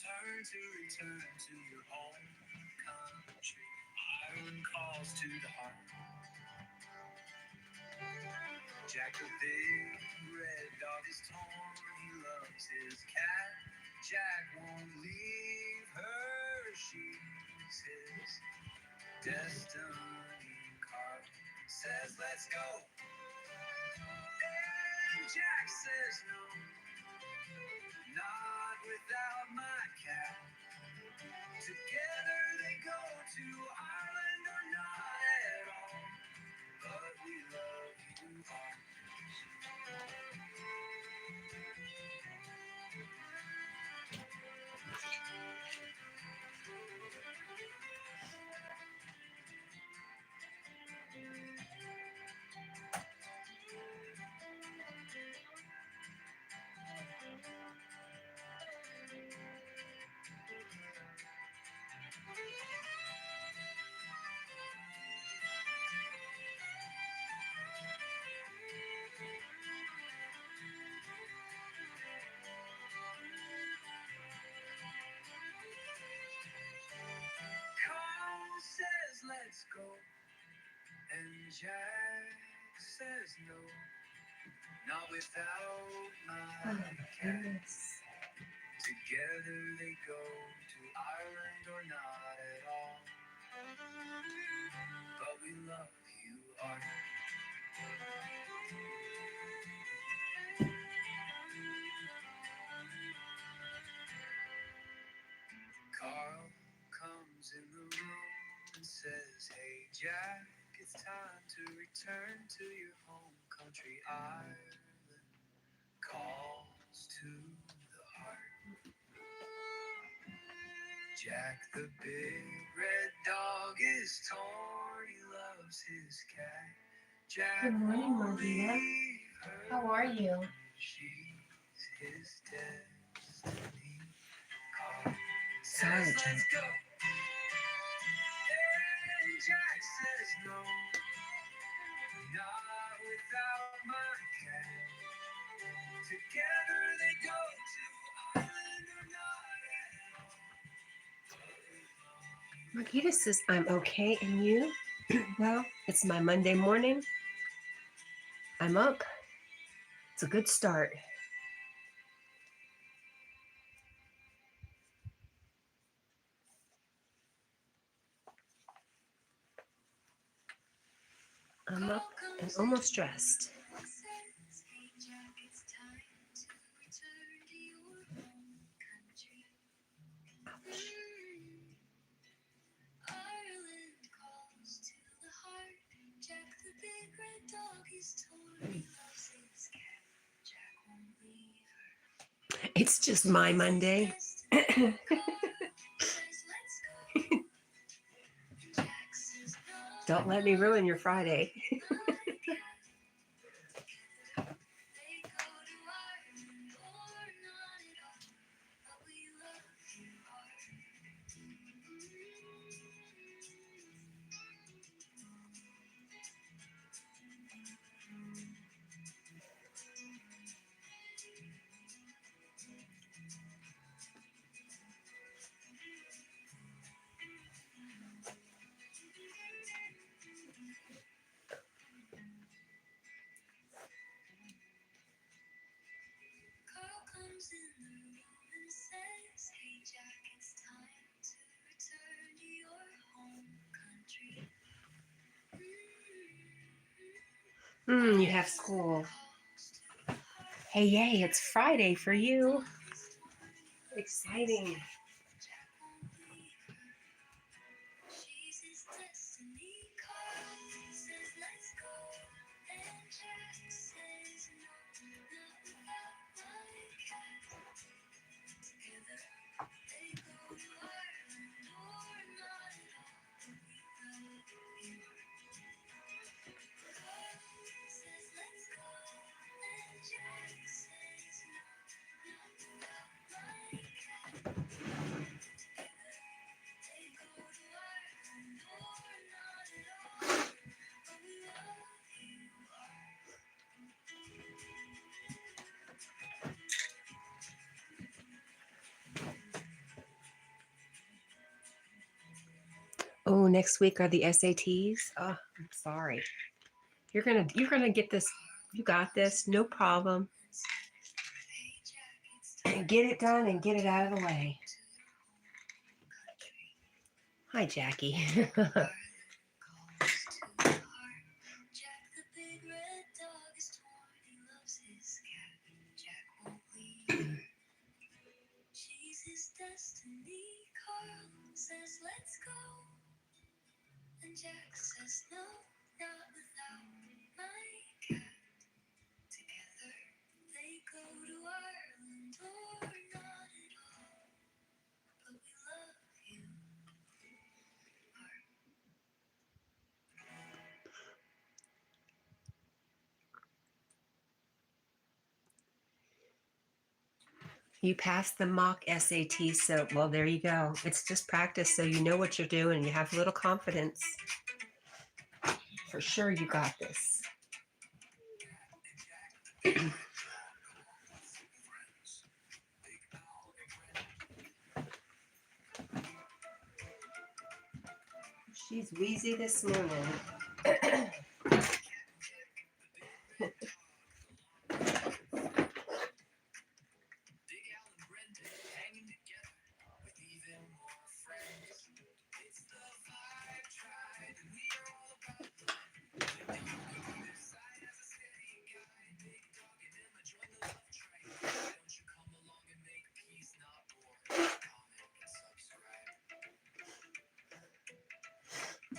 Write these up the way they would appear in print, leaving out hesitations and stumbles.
turn to return to your home country. Ireland calls to the heart. Jack the big red dog is torn. He loves his cat. Jack won't leave her. She's his destiny. Carl says, let's go. And Jack says, no, not without my cat. Together they go to Ireland or not at all. But we love you all. Carl says, let's go. And Jack says, no, not without my cat. Together they go to Ireland or not at all. But we love you, Art. Carl comes in the room and says, hey Jack, it's time to return to your home country. Ireland calls to the heart. Jack the big red dog is torn. He loves his cat. Jack Good morning, won't Maria. leave her. How are you? She's his destiny. Carl Sorry, says, Jack. let's go. And Jack says, no, not without my cat. Together they go to Ireland or not at all. Margita says I'm okay, and you? Well, it's my Monday morning. I'm up. It's a good start. I'm up and almost dressed. Ireland calls to the heart. Jack the big red dog is torn. He loves his cat. Jack won't leave her. It's just my Monday. Don't let me ruin your Friday. Carl comes in the room and says, hey Jack, it's time to return to your home country. You have school. Hey, yay, it's Friday for you. Exciting. She's his destiny. Carl says, let's go. And Jack says, no, not without my cat. Together they go to Ireland or not at all. Carl says, let's go. And Jack says, no, not without my cat. Oh, next week are the SATs. Oh, I'm sorry. You're gonna get this. You got this. No problem. Get it done and get it out of the way. Hi, Jackie. Jack the big red dog is torn. He loves his cat. Jack won't leave. She's his destiny. Carl says, let's go. And Jack says, no, not without my cat. Together they go to Ireland or not at all. But we love you. You passed the mock SAT, so well, there you go. It's just practice, so you know what you're doing and you have a little confidence. For sure, you got this. She's wheezy this morning.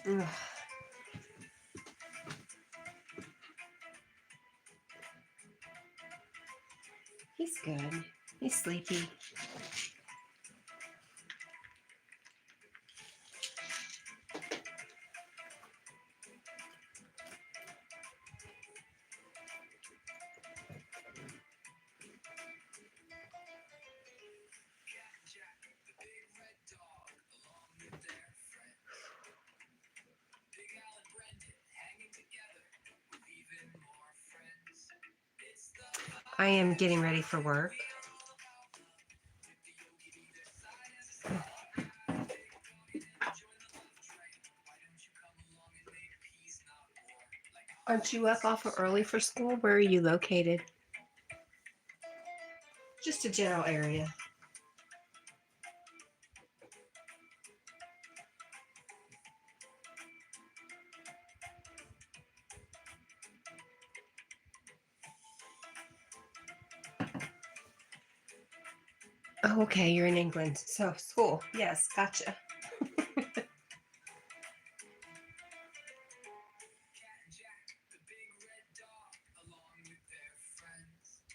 Ugh. He's good. He's sleepy. Cat&Jack, the big red dog, along with their friends. Big Al and Brendan hanging together with even more friends. It's the I am getting ready for work. Aren't you up awful early for school? Where are you located? Just a general area. Oh, okay, you're in England. So, school. Yes, gotcha. Cat&Jack, the big red dog, along with their friends.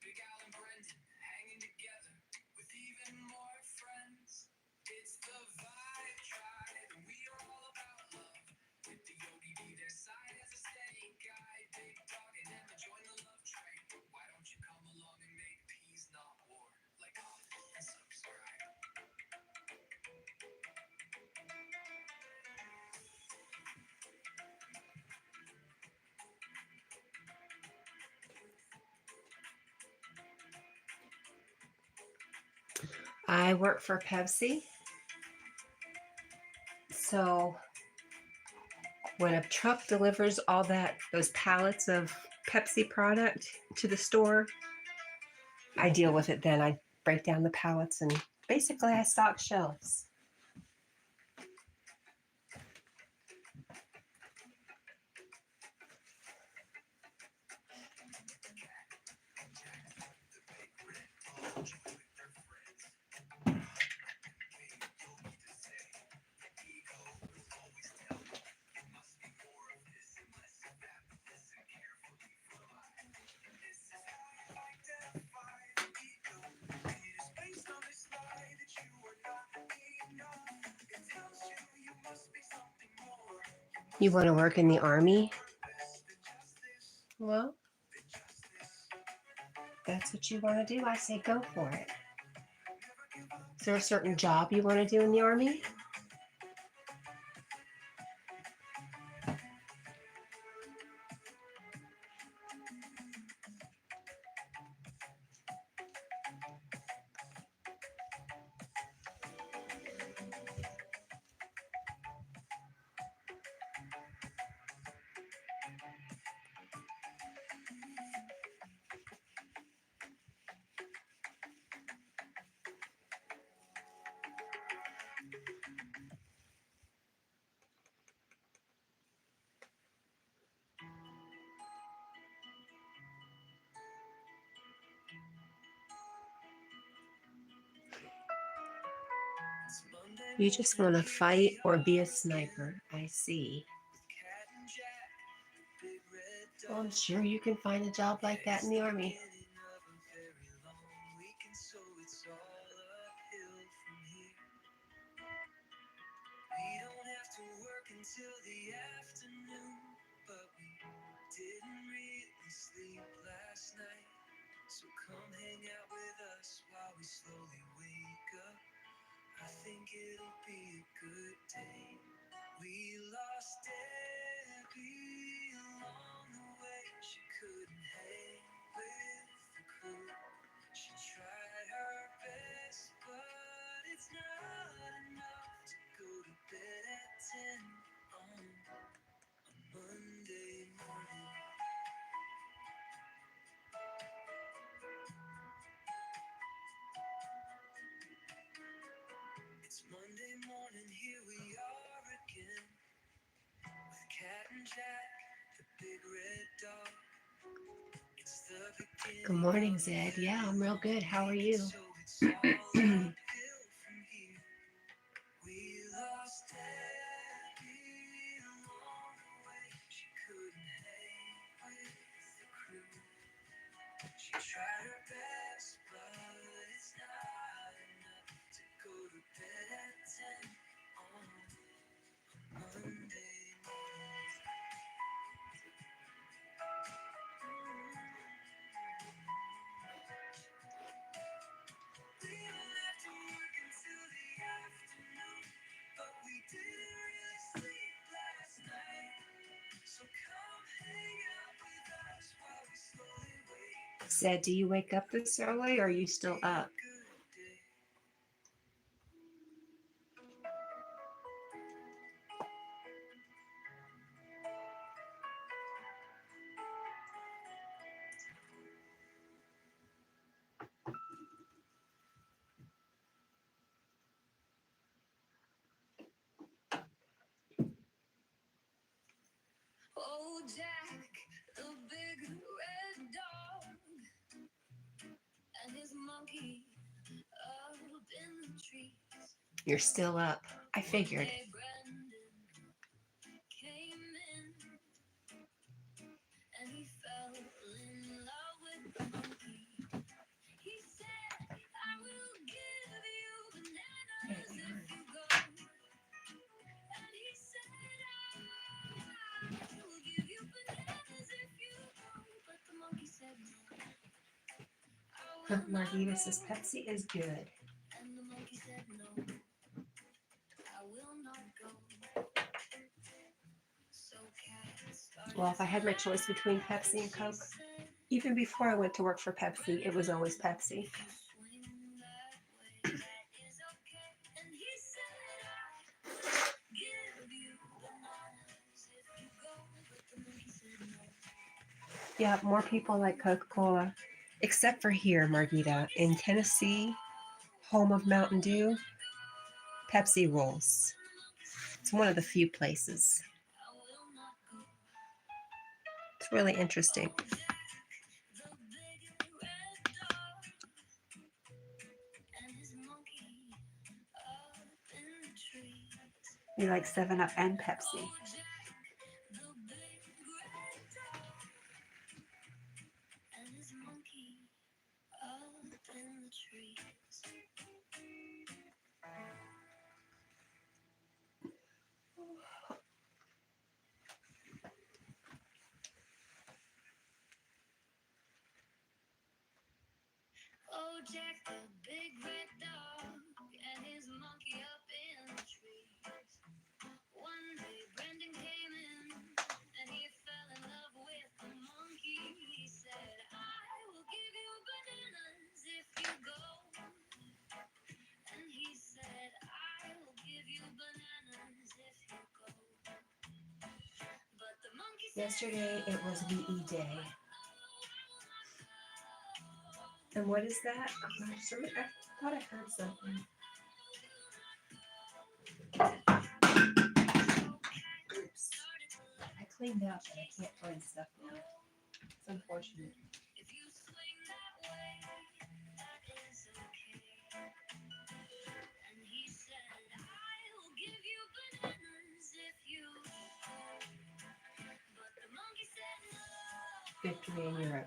Big Al and Brendan hanging together with even more friends. It's the vibe tribe, and we are all about love. With the yogi be their side as a steady guide. Big dog and Emma join the love train. Why don't you come along and make peace, not war? Like, comment and subscribe. I work for Pepsi. So when a truck delivers all those pallets of Pepsi product to the store, I deal with it then. I break down the pallets and basically I stock shelves. You want to work in the army? Well, that's what you want to do. I say go for it. Is there a certain job you want to do in the army? You just want to fight or be a sniper. I see. with Cat and Jack, the big red Well, I'm dog. sure you can find a job like Yeah, that it's in the the army. beginning of a very long weekend, so it's all uphill from here. We don't have to work until the afternoon, but we didn't really sleep last night. So come hang out with us while we slowly wake up. I think it'll be a good day. We lost Debbie along the way. She couldn't hang with the crew. She tried her best, but it's not enough to go to bed at 10 on Monday morning. It's Monday morning, here we are again, with Cat and Jack, the big red dog. It's the beginning. Good morning, Zed. Yeah, I'm real good. How are you? So it's all uphill from here. We lost Debbie along the way. She couldn't hang with the crew. She tried her best, but it's not enough to go to bed at 10 on Monday morning. We don't have to work until the afternoon, but we didn't really sleep last night. So come hang out with us while we slowly wake. Zed, do you wake up this early or are you still up? Good day. Oh, Jack, the big red dog, and his monkey up in the trees. You're still up. I figured. Hey, Brandon came in, and he fell in love with the monkey. He said, I will give you bananas if you go. And he said, I will give you bananas if you go. But the monkey said, no, I will not Margita go. says Pepsi is good. And the monkey said, no, I will not go. So Cat started Well, if I had my choice between Pepsi and Coke, even before I went to work for Pepsi, it was always Pepsi. if you swing that way, that is okay. And he said, I will give you bananas if you go. But the monkey said no. Yeah, more people like Coca-Cola, except for here, Margita. In Tennessee, home of Mountain Dew, Pepsi rules. It's one of the few places. I will not go. It's really interesting. Oh, Jack, the big red dog, and his monkey up in the trees. You like 7-Up and Pepsi. Oh, Jack, the big red dog, and his monkey up in the trees. Oh, Jack, the big red dog, and his monkey up in the trees. One day, Brendan came in, and he fell in love with the monkey. He said, I will give you bananas if you go. And he said, I will give you bananas if you go. But the monkey said, Yesterday, it was VE Day. I will not go. And what is that? Oh, gosh, I thought I heard something. Oops. I cleaned up and I can't find stuff now. It's unfortunate. If you swing that way, that is okay. And he said, I victory in Europe.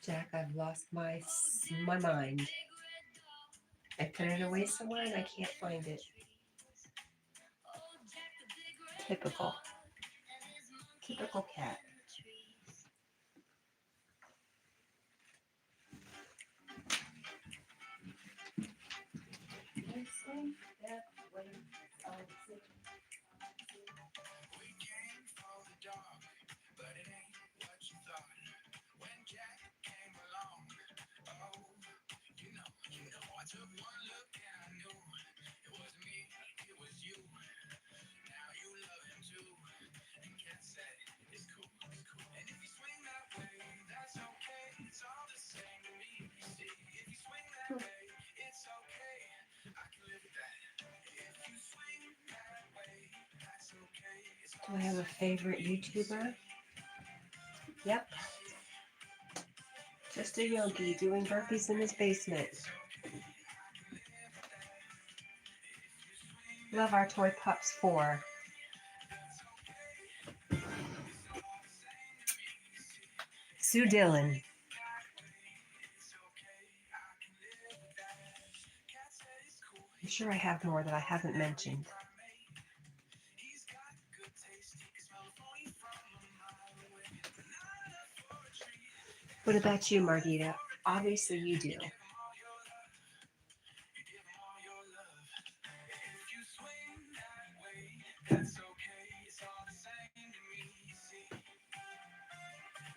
Jack, I've lost my mind. I put it away somewhere and I can't find it. Typical. Typical cat. We came for the dog, but it ain't what you thought. When Jack came along, oh, I took one look and I knew it wasn't me, it was you. Now you love him too, and Cat said it's cool, it's cool. And if you swing that way, that's okay. It's all the same to me. You see, if you swing that way, it's okay. I can live with that. If you swing that way, that's okay. It's Do I have a favorite YouTuber? Yep. Just a yogi doing burpees in his basement. Love our toy pups 4. Sue Dillon. I'm sure I have more that I haven't mentioned. What about you, Margita? Obviously you do.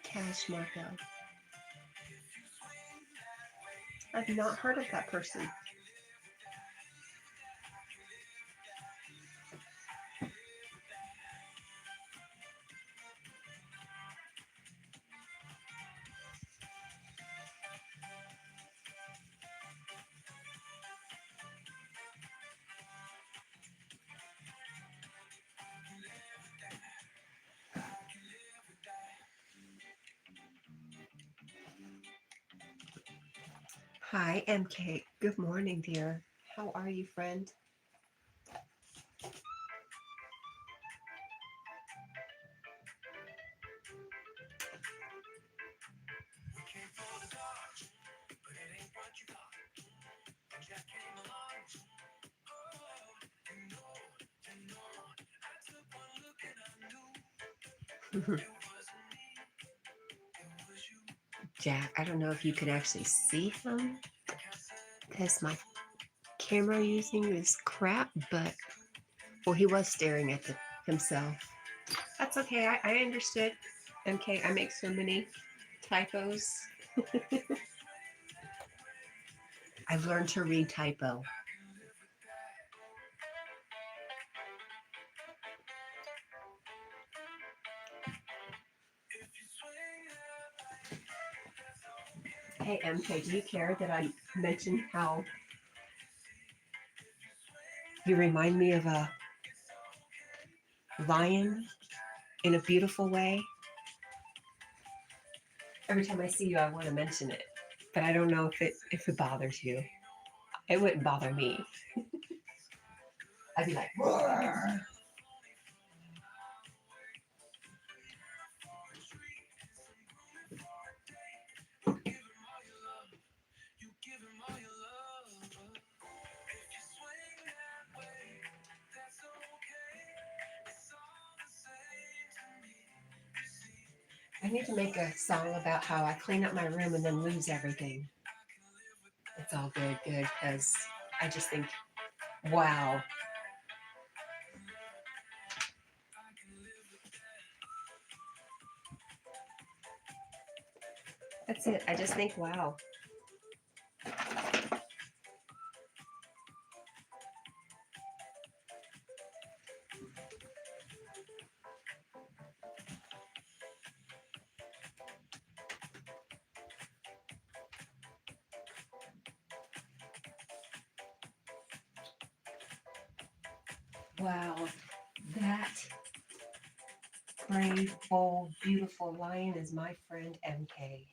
Cash Marco. I've not heard of that person. Hi, MK. Good morning, dear. How are you, friend? Jack, I don't know if you can actually see him because my camera using is crap, but well, he was staring at himself. That's okay. I understood. MK, I make so many typos. I've learned to read typo. Hey, MK, do you care that I mentioned how you remind me of a lion in a beautiful way? Every time I see you, I want to mention it, but I don't know if it bothers you. It wouldn't bother me. I'd be like, roar. I need to make a song about how I clean up my room and then lose everything. It's all good, because I just think, wow. That's it. I just think, wow. Wow, that brave, bold, beautiful lion is my friend MK.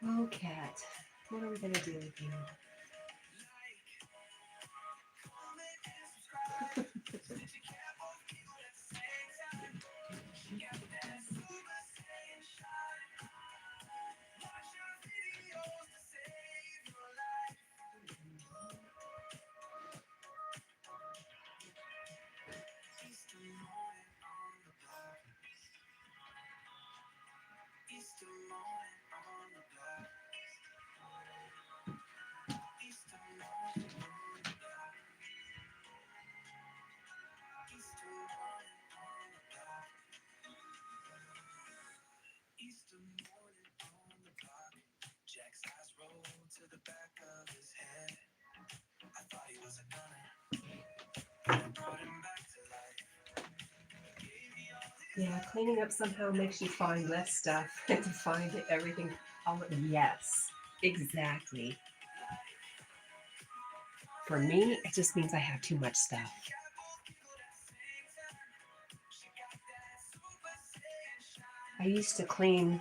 Oh, cat. What are we going to do with you? Easter morning on the block. Jack's eyes rolled to the back of his head. I thought he was a gunner. I brought him back to life. Yeah, cleaning up somehow makes you find less stuff and to find everything. Oh, yes, exactly. For me, it just means I have too much stuff. I used to clean,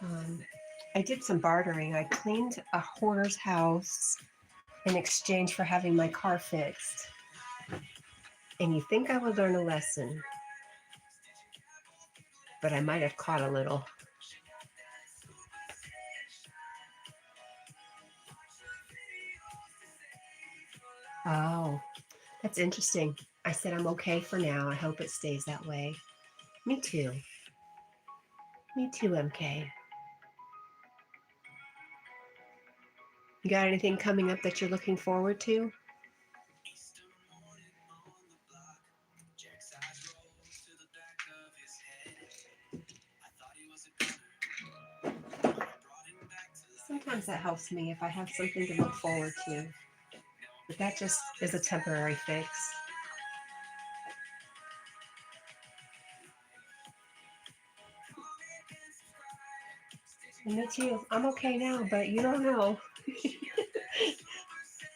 um, I did some bartering. I cleaned a hoarder's house in exchange for having my car fixed. And you think I would learn a lesson, but I might have caught a little. Oh, that's interesting. I said I'm okay for now. I hope it stays that way. Me too. Me too, MK. You got anything coming up that you're looking forward to? Easter morning on the block. Jack's eyes rolled to the back of his head. I thought he was a gunner. I brought him back to life. Sometimes that helps me if I have something to look forward to. But that just is a temporary fix. And me too. I'm okay now, but you don't know.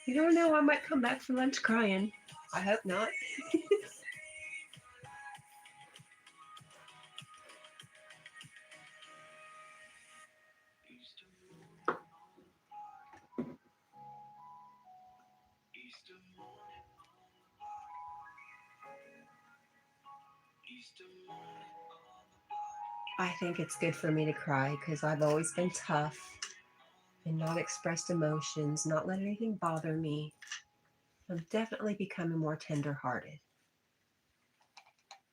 You don't know. I might come back for lunch crying. I hope not. Easter morning on the block. Easter morning on the block. Easter morning on the block. I think it's good for me to cry because I've always been tough and not expressed emotions, not let anything bother me. I'm definitely becoming more tender-hearted.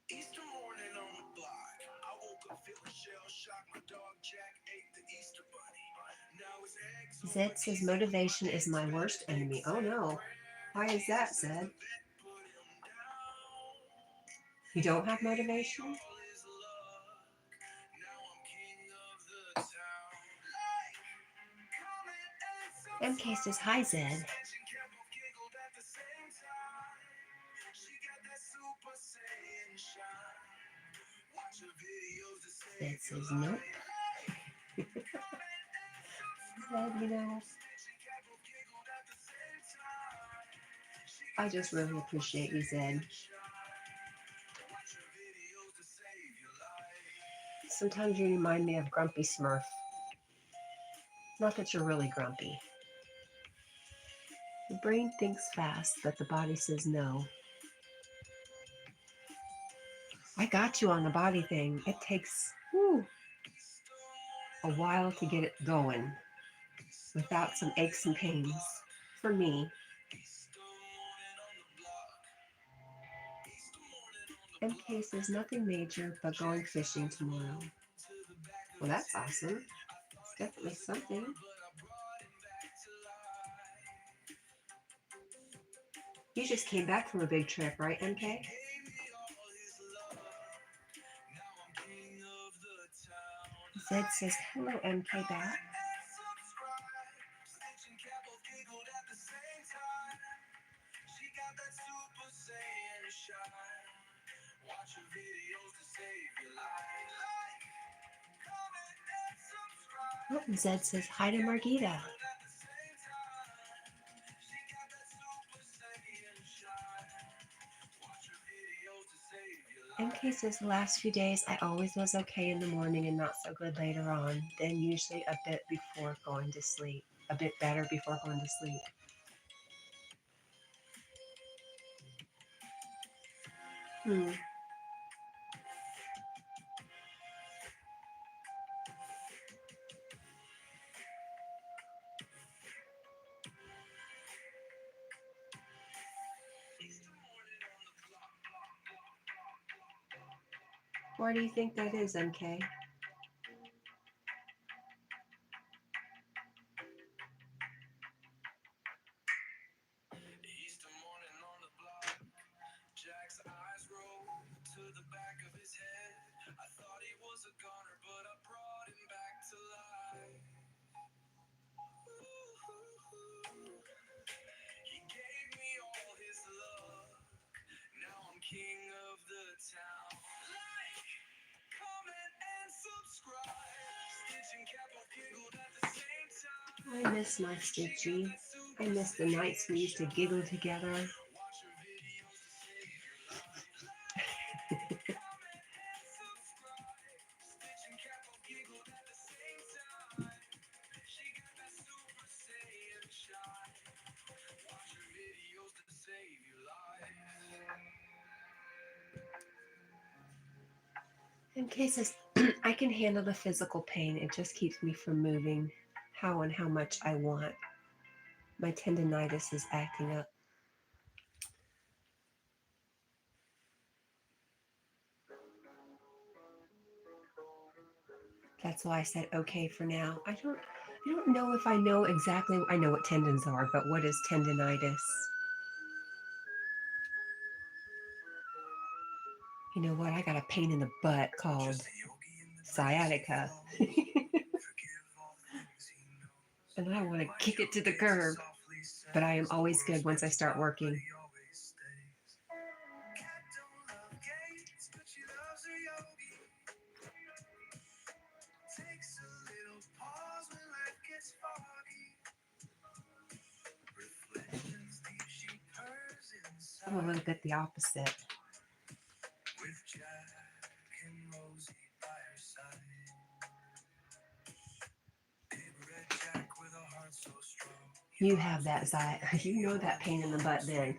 Easter morning on the block. I woke up feeling shell shocked. My dog Jack ate the Easter bunny. Now his eggs on my Zed says knees. motivation is my worst enemy. Oh no. Why is that, Zed? Put him down. You don't have motivation? All his luck. Now I'm king of the town. Like, comment, and MK says hi, Zed. Snatching cap off, giggled at the same time. She got that Super Saiyan shine. Watch her videos to Zed save your says nope. life. Zed, you know, Snatching cap off, giggled at the same time. She I got just that really Super appreciate you, Zed. Saiyan shine. Watch her videos to save your life. Sometimes you remind me of Grumpy Smurf. Not that you're really grumpy. The brain thinks fast, but the body says no. I got you on the body thing. It takes a while to get it going without some aches and pains. For me, MK says nothing major, but going fishing tomorrow. Well, that's awesome. It's definitely something. You just came back from a big trip, right, MK? Zed says, hello, MK back. Oh, and Zed says, hi to Margita. MK says the last few days I always was okay in the morning and not so good later on, then usually a bit before going to sleep. A bit better before going to sleep. Hmm. Why do you think that is, MK? Easter morning on the block, Jack's eyes rolled to the back of his head. I thought he was a goner, but I brought him back to life. He gave me all his love. Now I'm king of the town. Like, comment, and subscribe. Stitch and Cap both giggled at the same time. I miss my Stitchy. I miss the nights we used to giggle together. Watch her videos to save your life. Like, comment, and subscribe. Stitch and Cap both giggled at the same time. She got that Super Saiyan shine. Watch her videos to save your life. In cases I can handle the physical pain, it just keeps me from moving how and how much I want. My tendonitis is acting up. That's why I said okay for now. I don't know if I know exactly. I know what tendons are, but what is tendonitis? You know what? I got a pain in the butt called sciatica. And I want to kick it to the curb. But I am always good once I start working. I'm a little bit the opposite. With Jack and Rosie by her side. Big red Jack with a heart so strong. You have that, Zai. You know that pain in the butt then.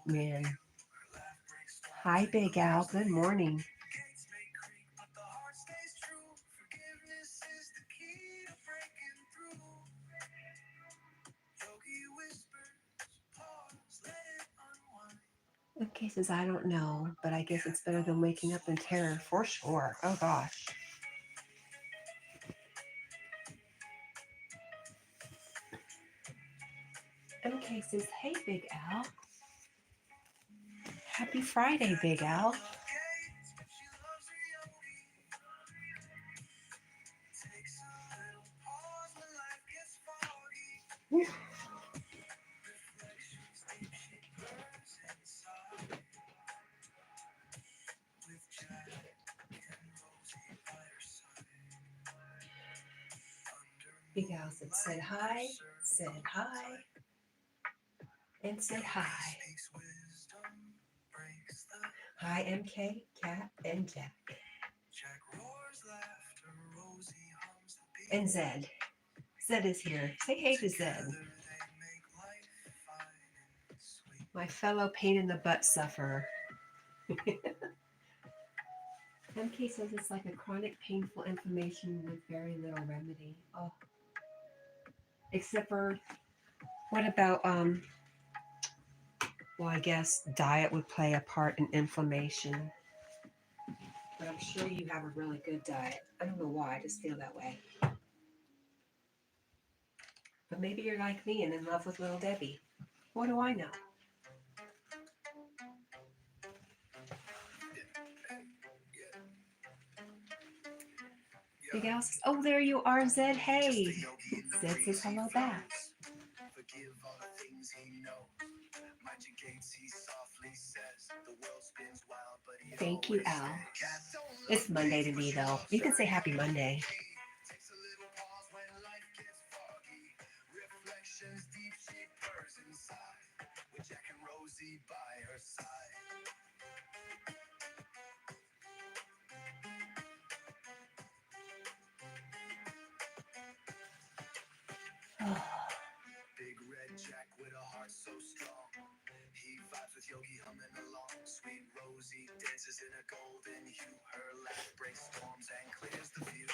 Man. Hi, Big Al. Good morning. Gates may creak, but the heart stays true. Forgiveness is the key to breaking through. Yogi whispers, pause, let it unwind. In cases I don't know, but I guess it's better than waking up in terror for sure. Oh gosh. MK says, hey, Big Al. Happy Friday, Big Al. Gates, but she loves her yogi. Takes a little pause when life gets foggy. Reflections deep, she burns inside. With Jack and Rosie by her side. Big Al said hi, said hi, and said hi. Speaks wisdom, breaks the Hi, MK, Cat, and Jack. Jack roars laughter, Rosie hums the beat. And Zed. Zed is here. Say hey to Zed. Together they make life fine and sweet. My fellow pain in the butt sufferer. MK says it's like a chronic painful inflammation with very little remedy. Oh. Except for, what about, well, I guess diet would play a part in inflammation. But I'm sure you have a really good diet. I don't know why, I just feel that way. But maybe you're like me and in love with Little Debbie. What do I know? Big Al says, oh, there you are, Zed. Hey. Zed says hello back. Forgive all the things he knows. Mind your gates, he softly says. The world spins wild, but he Thank you, always Al. stays. It's Monday to me, though. You can say happy Monday. Takes a little pause when life gets foggy. Reflections deep, she purrs inside. With Jack and Rosie by her side. Big red Jack with a heart so strong. He vibes with Yogi humming along. Sweet Rosie dances in a golden hue. Her laugh breaks storms and clears the view.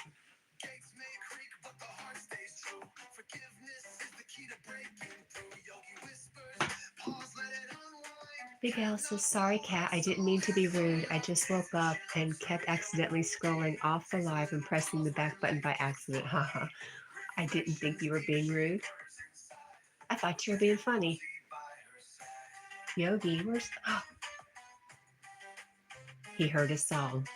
Gates may creak, but the heart stays true. Forgiveness is the key to breaking through. Yogi whispers, pause, let it unwind. Big Al says, sorry, Cat, I didn't mean to be rude. I just woke up and kept accidentally scrolling off the live and pressing the back button by accident. Haha. I didn't think you were being rude. I thought you were being funny. Yogi, where's. Oh, he heard a song.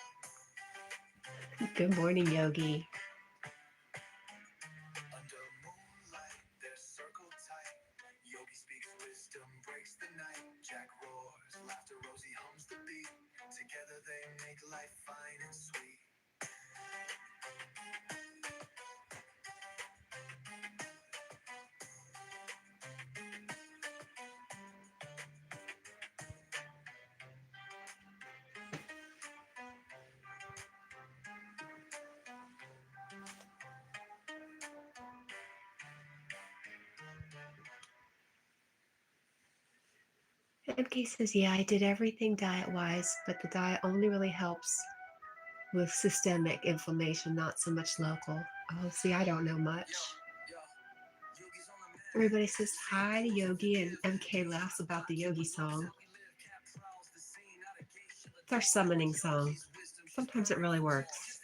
Good morning, Yogi. Under moonlight, they're circled tight. Yogi speaks wisdom, breaks the night. Jack roars, laughter, Rosie hums the beat. Together they make life fine and sweet. MK says, yeah, I did everything diet wise, but the diet only really helps with systemic inflammation, not so much local. Oh, see, I don't know much. Everybody says hi to Yogi, and MK laughs about the Yogi song. It's our summoning song. Sometimes it really works.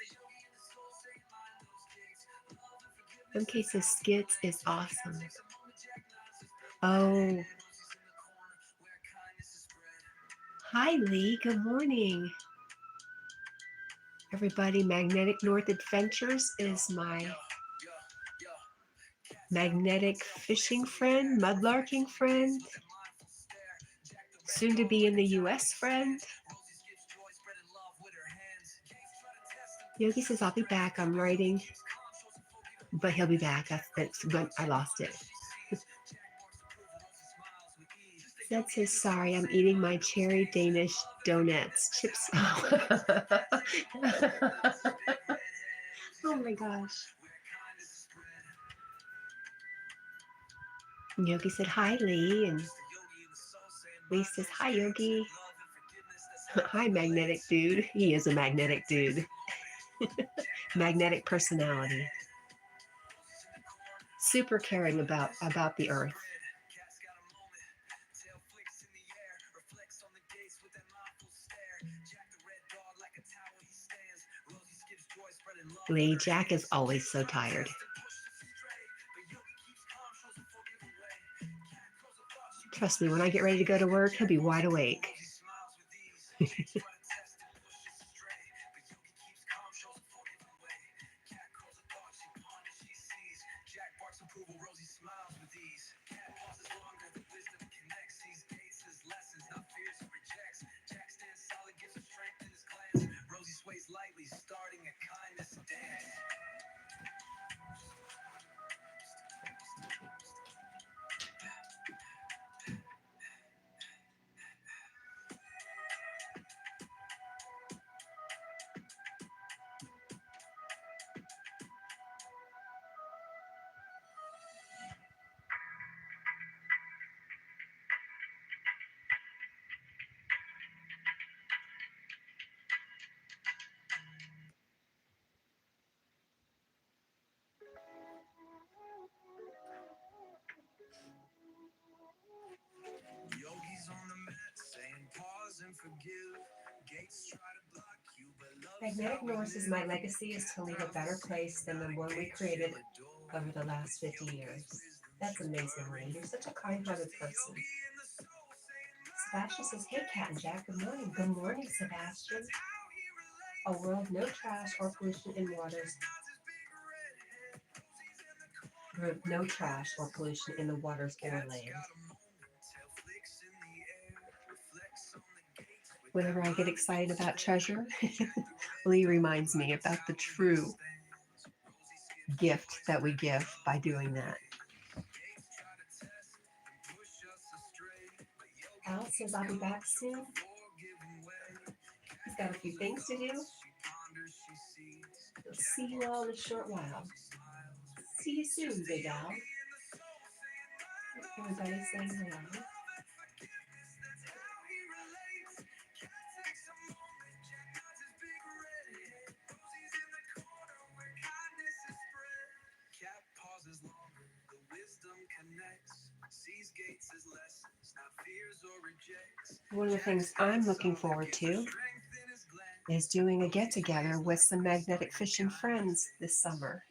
MK says skits is awesome. Oh. Hi, Lee. Good morning. Everybody, Magnetic North Adventures is my magnetic fishing friend, mudlarking friend, soon to be in the US friend. Yogi says, I'll be back. I'm writing, but he'll be back. But I lost it. Zed says, sorry, I'm eating my cherry Danish donuts. Chips. Oh my gosh. Yogi said, hi, Lee. And Lee says, hi, Yogi. Hi, magnetic dude. He is a magnetic dude. Magnetic personality. Super caring about the earth. Lee, Jack is always so tired. Trust me, when I get ready to go to work, he'll be wide awake. Lightly starting a kindness dance. Yogis on the mat saying pause and forgive. Gates try to block you, but love. Magnetic North is my legacy is to leave a better place than the one we created over the last 50 years. That's amazing, Lee. You're such a kind-hearted person. Sebastian says, hey, Cat&Jack, good morning. Good morning, Sebastian. A world no trash or pollution in waters. No trash or pollution in the waters or land. Whenever I get excited about treasure, Lee reminds me about the true gift that we give by doing that. Al says I'll be back soon. He's got a few things to do. We'll see you all in a short while. See you soon, Big Al. Everybody saying hello. Cat pauses longer, the wisdom connects, sees gates as lessons, not fears or rejects. One of the things I'm looking forward to is doing a get together with some magnetic fishing friends this summer.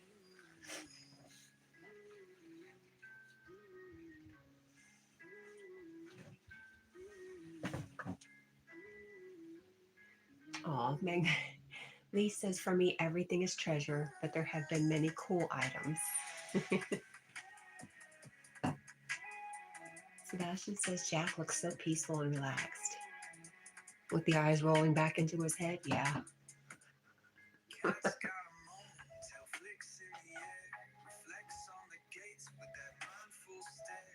Oh, Lee says, for me, everything is treasure, but there have been many cool items. Sebastian says Jack looks so peaceful and relaxed. With the eyes rolling back into his head, yeah. Cat's got a moment, tail flicks in the air, reflects on the gates with that mindful stare.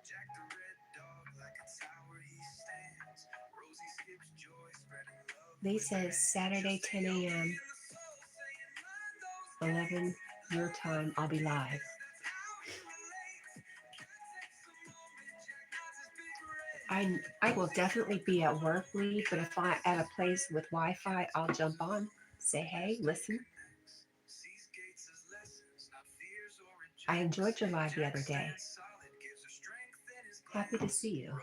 Jack the red dog, like a tower he stands. Rosie skips joy, spreading love. Lee says Saturday 10 a.m., 11 your time, I'll be live. I will definitely be at work, Lee, but if I'm at a place with Wi-Fi, I'll jump on, say hey, listen. I enjoyed your live the other day. Happy to see you.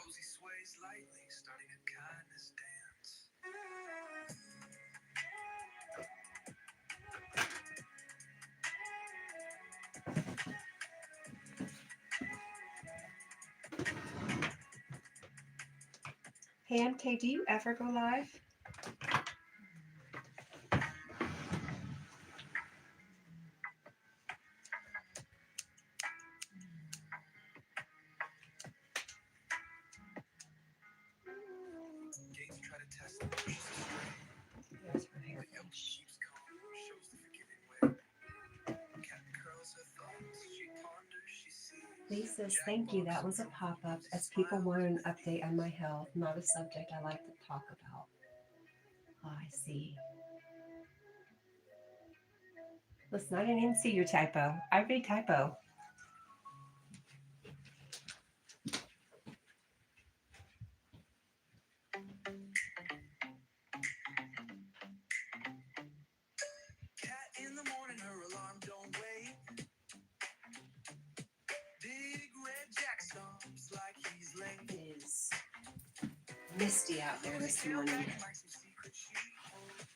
Hey, MK, do you ever go live? There's her hairbrush. Lee says, thank you. That was a pop-up as people want an update on my health, not a subject I like to talk about. Oh, I see. Listen, I didn't even see your typo. I read typo. Cat in the morning, her alarm don't wait. Big red Jack stomps like he's late. It is misty out there this morning. Like some secret she holds.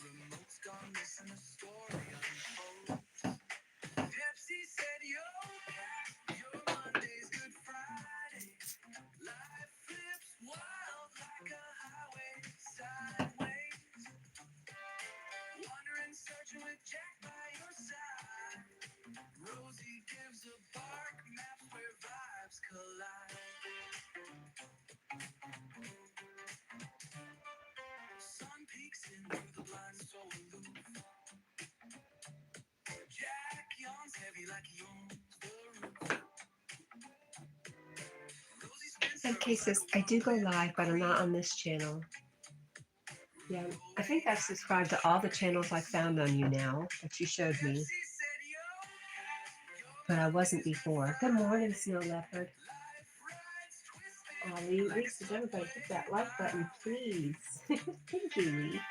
Remote's gone missing, the story unfolds. Pepsi said, yo, Cat, your Monday's Good Friday. Life flips wild like a highway sideways. Wandering, searching with Jack by your side. Rosie gives a bark, maps where vibes collide. Sun peeks in through the blinds, so aloof. Jack yawns heavy like he owns the roof. Rosie spins MK says, I do go live, but I'm not on this channel. Yeah, I think I've subscribed to all the channels I found on you now that you showed me. But I wasn't before. Good morning, Snow Leopard. Oh, Lee says, everybody hit that like button, please. Thank you, Lee.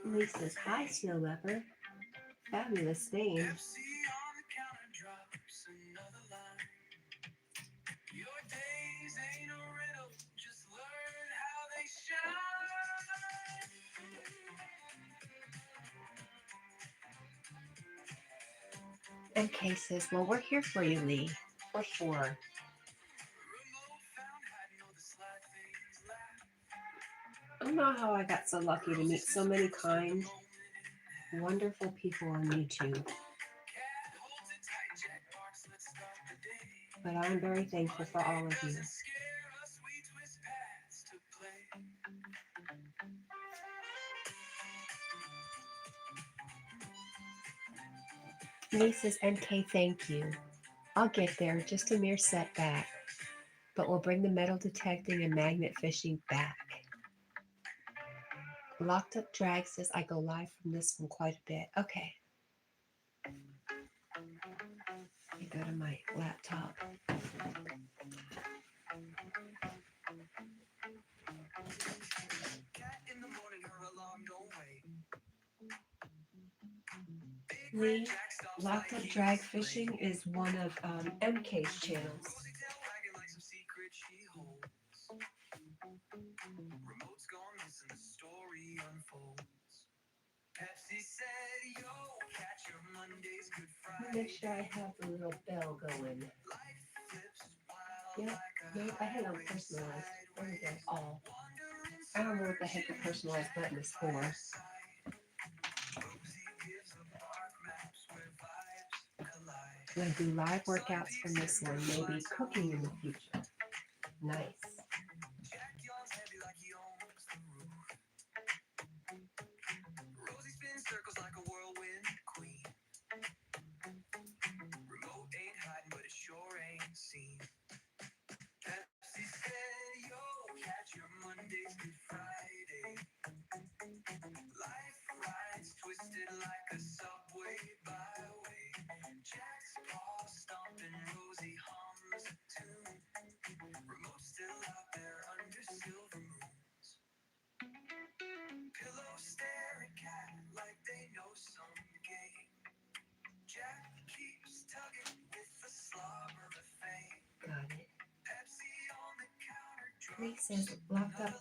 Lee says, hi, Snow Leopard. Fabulous name. Your days ain't a riddle, just learn how they shine. MK says, well, we're here for you, Lee. For sure. I don't know how I got so lucky to meet so many kind, wonderful people on YouTube. But I'm very thankful for all of you. Denise says, MK, thank you. I'll get there, just a mere setback, but we'll bring the metal detecting and magnet fishing back. Locked Up Drag says, I go live from this one quite a bit. Okay. Let me go to my laptop. Cat in the morning, her alarm don't wait. Lee, Locked Up Drag Fishing is one of MK's channels. Rosy tail wagging like some secret she holds. Remote's gone missing, the story unfolds. Pepsi said, yo, catch your Mondays, Good Let me Friday. make sure I have the little bell going. Life flips wild Yep, like a nope, I had it on personalized. There we go, all. I don't know what the heck the personalized button is for. Rosie gives the park maps where vibes collide. I'm going to do live workouts from this one, maybe cooking in the future. Nice. Jack yawns heavy like he owns the roof. Rosie spins circles like a whirlwind queen. Remote ain't hiding, but it sure ain't seen. Pepsi said, yo, catch your Mondays, Good Friday. Life rides twisted like a subway byway. Jack's paw stomping, Rosie hums a tune. Remote still out there under silver moons. Pillows stare at Cat like they know some game. Jack keeps tugging with the slobber of fame. Got it. Pepsi on the counter, Lee drops says, Locked Up,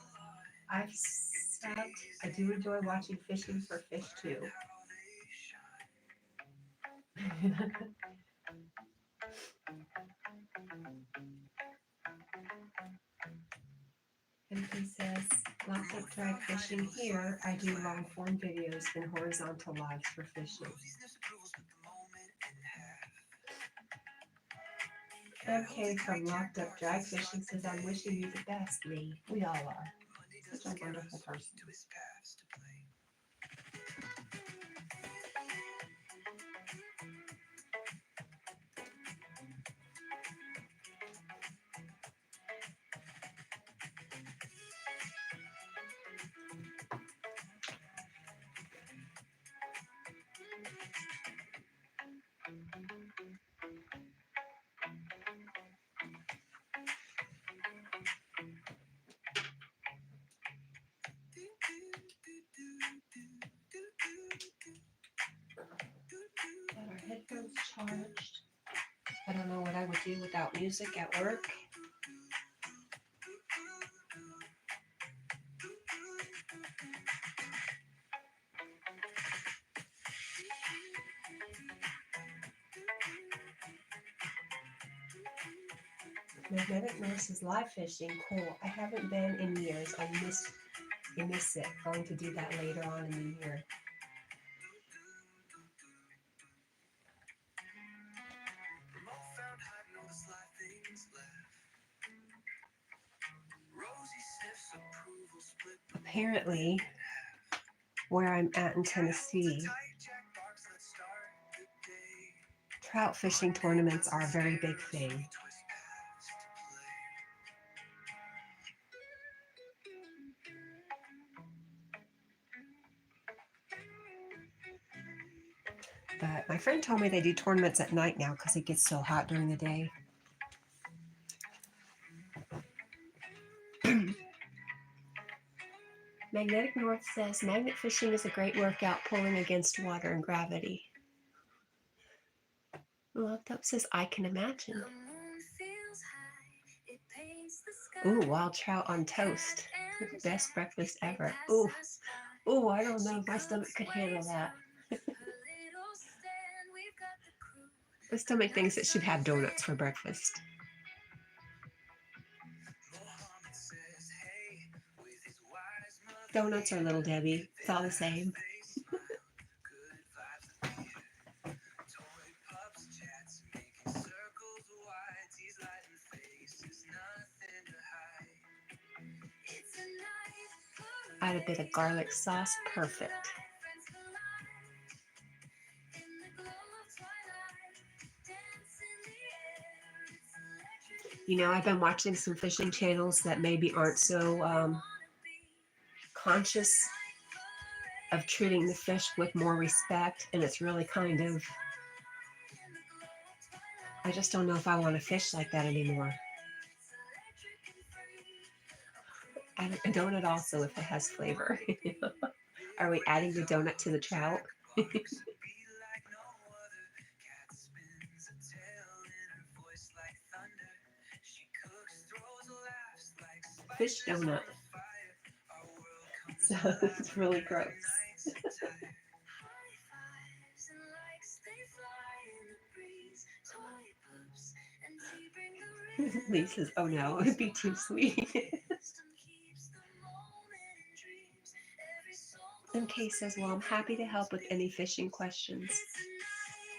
I've stopped. I do enjoy watching fishing for fish too. how they shine. And he says, Locked Up Drag Fishing here. I do long form videos and horizontal lives for fishing. Rosie sniffs approval, split the moment in half. MK from Locked Up Drag Fishing says, I'm wishing you the best, Lee. We all are. Monday Such doesn't a scare wonderful us person. to his paths to play. Got our headphones charged. I don't know what I would do without music at work. Magnetic Nurse is live fishing. Cool. I haven't been in years. I miss it. Going to do that later on in the year. Remote found hiding all the sly things left. Rosie sniffs approval, split the Apparently, where I'm at in Tennessee, tight. Jack barks, let's start the day. trout fishing tournaments are a very big thing. Twist paths to play. But my friend told me they do tournaments at night now because it gets so hot during the day. Magnetic North says magnet fishing is a great workout, pulling against water and gravity. Locked Up says I can imagine. Ooh, wild trout on toast. Best breakfast ever. Ooh, I don't know if my stomach could handle that. My stomach thinks it should have donuts for breakfast. Mohammed says, hey, with his wise mother. Donuts are Little Debbie. It's all the same. They smile, good vibes appear. Toy pups chats, making circles wide. Tease lighting faces, nothing to hide. It's a night for Add a bit of garlic sauce. Perfect. friends collide. In the glow of twilight. You know, I've been watching some fishing channels that maybe aren't so conscious of treating the fish with more respect, and it's really kind of, I just don't know if I want to fish like that anymore. Add a donut also if it has flavor. Are we adding the donut to the trout? Fish donut. So it's really gross. Lee says, oh no, it'd be too sweet. MK says, well, I'm happy to help with any fishing questions.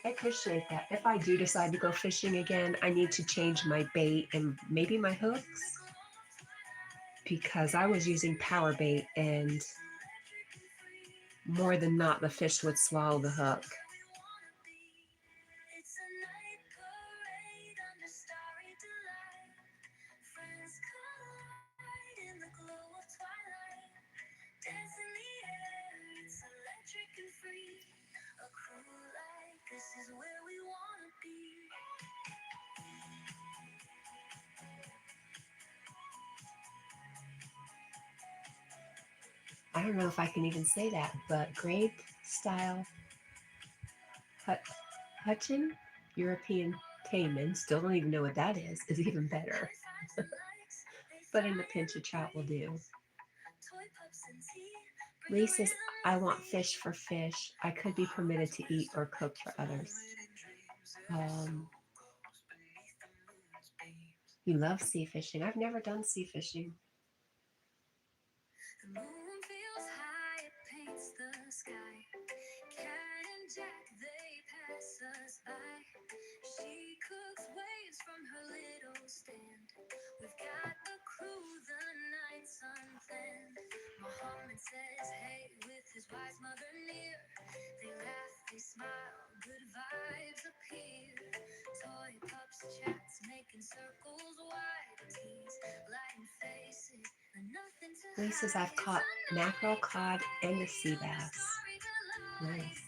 I appreciate that. If I do decide to go fishing again, I need to change my bait and maybe my hooks, because I was using power bait and more than not the fish would swallow the hook. I don't know if I can even say that, but grape style Hutchin European Cayman, still don't even know what that is even better. But in a pinch of trout will do. Lee says, I want fish for fish. I could be permitted to eat or cook for others. You love sea fishing. I've never done sea fishing. The moon feels high, it paints the sky. Cat&Jack, they pass us by. She cooks waves from her little stand. We've got a crew, the night's unplanned. Muhammad says, hey, with his wise mother near. They laugh, they smile, good vibes appear. Toy pups, chats, making circles wide. Tease, lighting faces. Lee says, I've caught mackerel, cod, and a sea bass. Nice.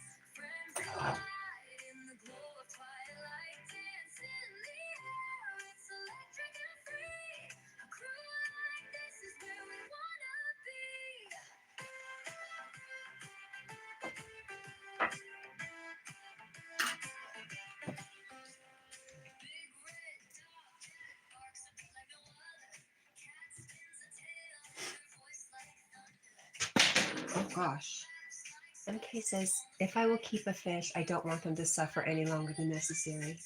Oh gosh. MK says, if I will keep a fish, I don't want them to suffer any longer than necessary.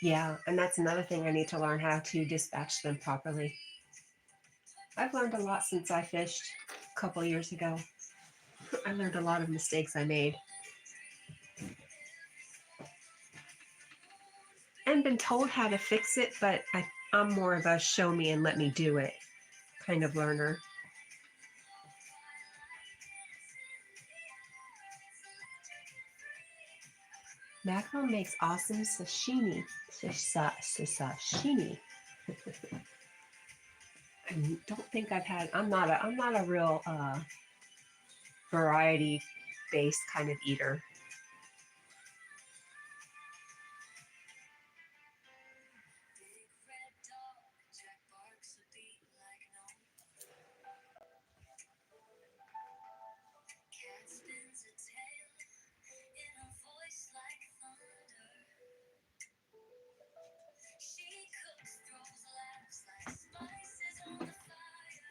Yeah, and that's another thing I need to learn, how to dispatch them properly. I've learned a lot since I fished a couple years ago. I learned a lot of mistakes I made. And been told how to fix it, but I'm more of a show me and let me do it kind of learner. Mackerel makes awesome sashimi. Sashimi. I don't think I've had. I'm not a real variety based kind of eater.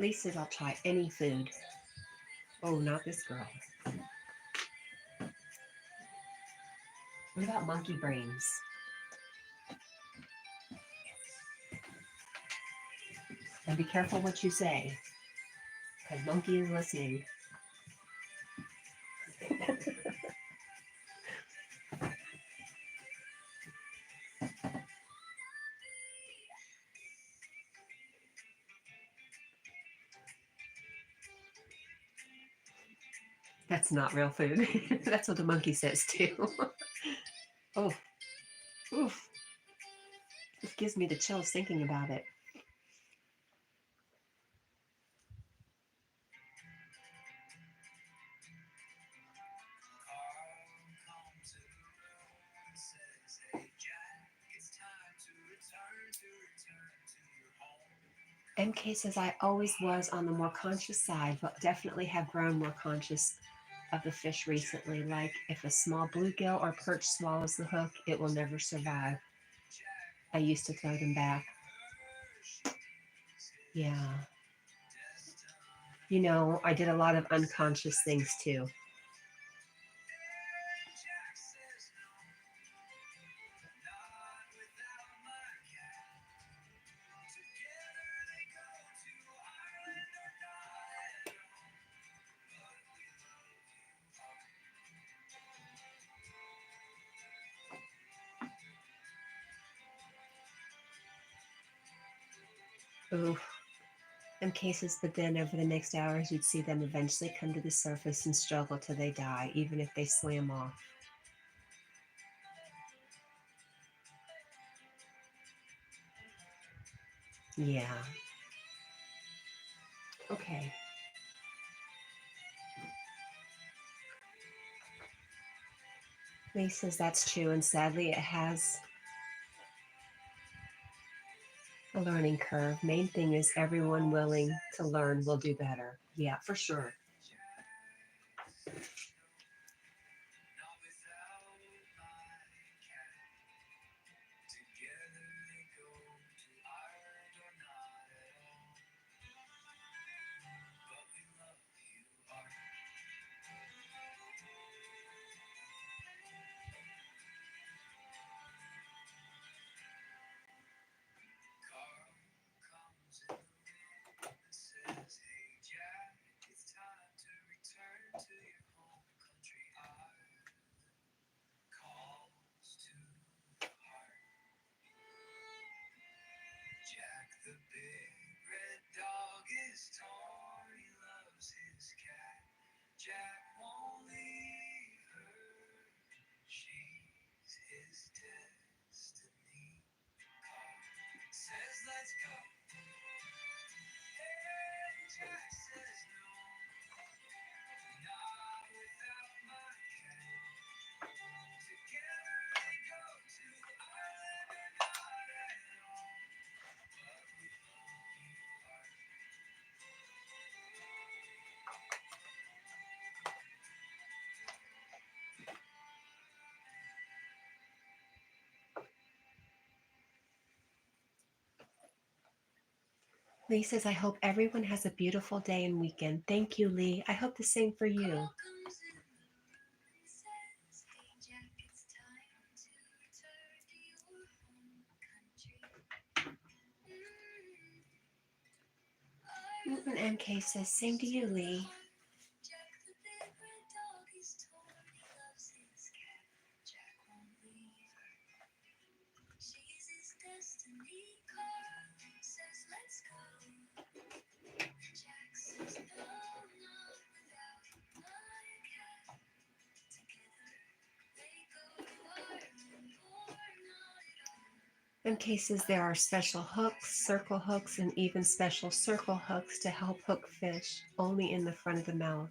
Lee says, I'll try any food. Oh, not this girl. What about monkey brains? And be careful what you say, because monkey is listening. That's not real food. That's what the monkey says too. Oh, oof. It gives me the chills thinking about it. MK says, I always was on the more conscious side, but definitely have grown more conscious of the fish recently. Like if a small bluegill or perch swallows the hook, it will never survive. I used to throw them back. Yeah. You know, I did a lot of unconscious things too. Ooh. In cases, but then over the next hours, you'd see them eventually come to the surface and struggle till they die, even if they swam off. Yeah. Okay. Lee says that's true, and sadly, it has a learning curve. Main thing is everyone willing to learn will do better. Yeah, for sure. Says, hey Jack, it's time to return to your home country. Calls to the heart. Jack the big red dog is torn. He loves his cat. Jack won't leave her. She's his destiny. Says let's go. Hey, Jack says no. Not without my cat. Together they go to island or not at all. But we love you, heart. Lee says, I hope everyone has a beautiful day and weekend. Thank you, Lee. I hope the same for you. Call comes in the room and says, hey Jack, it's time to return to your home country. And MK says, same to you, Lee. Jack the big red dog is torn. He loves his cat. Jack won't leave her. She's his destiny. Carl says, let's go. Jack says, no, not without my cat. Together they go to Ireland or not at all. In cases, there are special hooks, circle hooks, and even special circle hooks to help hook fish only in the front of the mouth.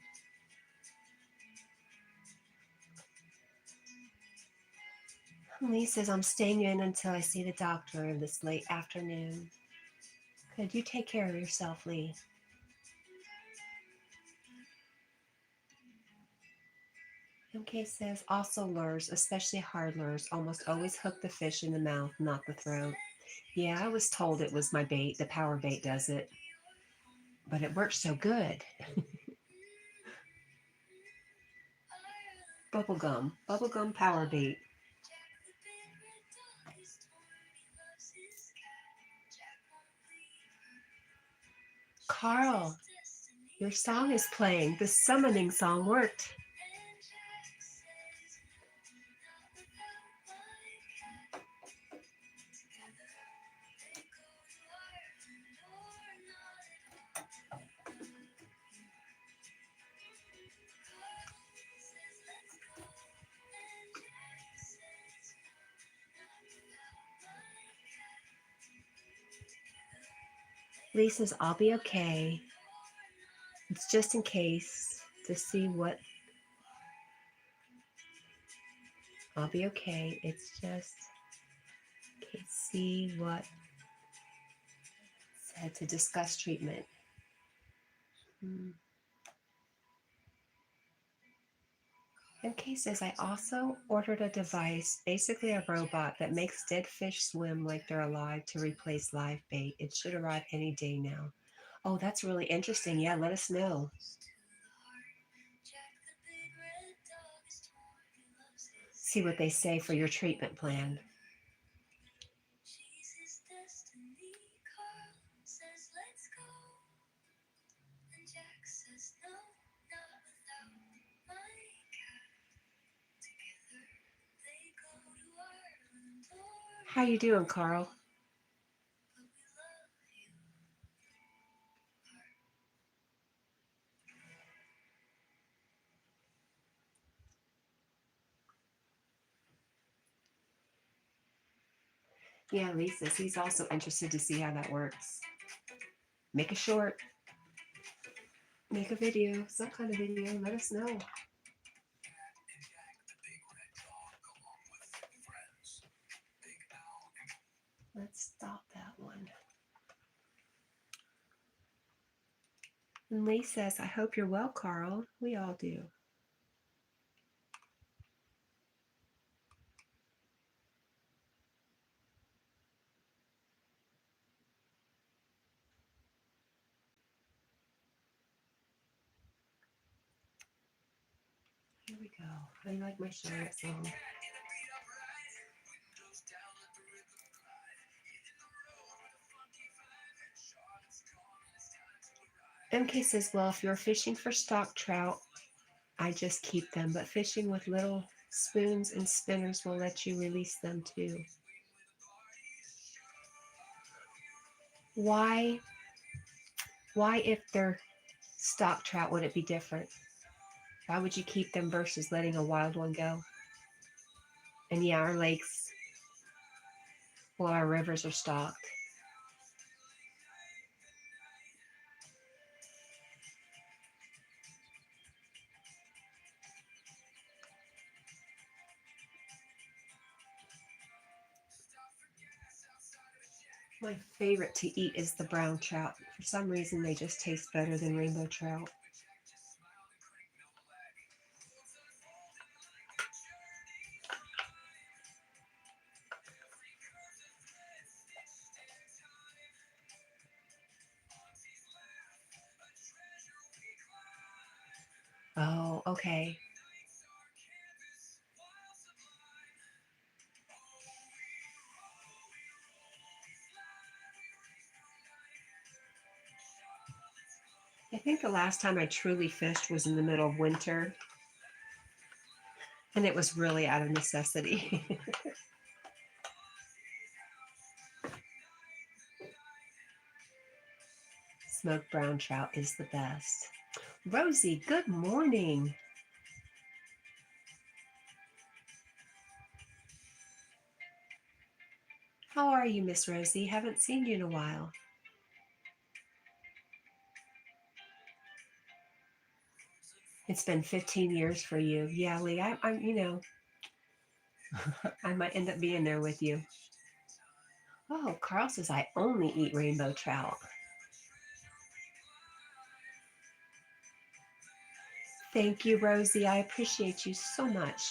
Lee says, I'm staying in until I see the doctor this late afternoon. Could you take care of yourself, Lee? MK says, also lures, especially hard lures, almost always hook the fish in the mouth, not the throat. Yeah, I was told it was my bait. The power bait does it. But it works so good. Bubblegum power bait. Jack the big red dog is torn. He loves his cat. Jack won't leave her. Carl, your song is playing. The summoning song worked. And Jack says no, not without my cat. Together they go to Ireland or not at all. Carl says let's go. And Jack says no, not without my cat. Together Lee says, I'll be okay. It's just in case to see what. I'll be okay. It's just in case see what said to discuss treatment. MK says, I also ordered a device, basically a robot that makes dead fish swim like they're alive to replace live bait. It should arrive any day now. Oh, that's really interesting. Yeah, let us know. See what they say for your treatment plan. How you doing, Carl? Yeah, Lee says he's also interested to see how that works. Make a short, make a video, some kind of video, let us know. Let's stop that one. And Lee says, I hope you're well, Carl. We all do. Here we go. I like my Charlotte song. MK says, well, if you're fishing for stock trout, I just keep them, but fishing with little spoons and spinners will let you release them too. Why if they're stock trout would it be different? Why would you keep them versus letting a wild one go? And yeah, our lakes, well, our rivers are stocked. My favorite to eat is the brown trout. For some reason, they just taste better than rainbow trout. Oh, okay. I think the last time I truly fished was in the middle of winter, and it was really out of necessity. Smoked brown trout is the best. Rosie, good morning. How are you, Miss Rosie? Haven't seen you in a while. It's been 15 years for you. Yeah, Lee, I'm I might end up being there with you. Oh, Carl says I only eat rainbow trout. Thank you, Rosie. I appreciate you so much.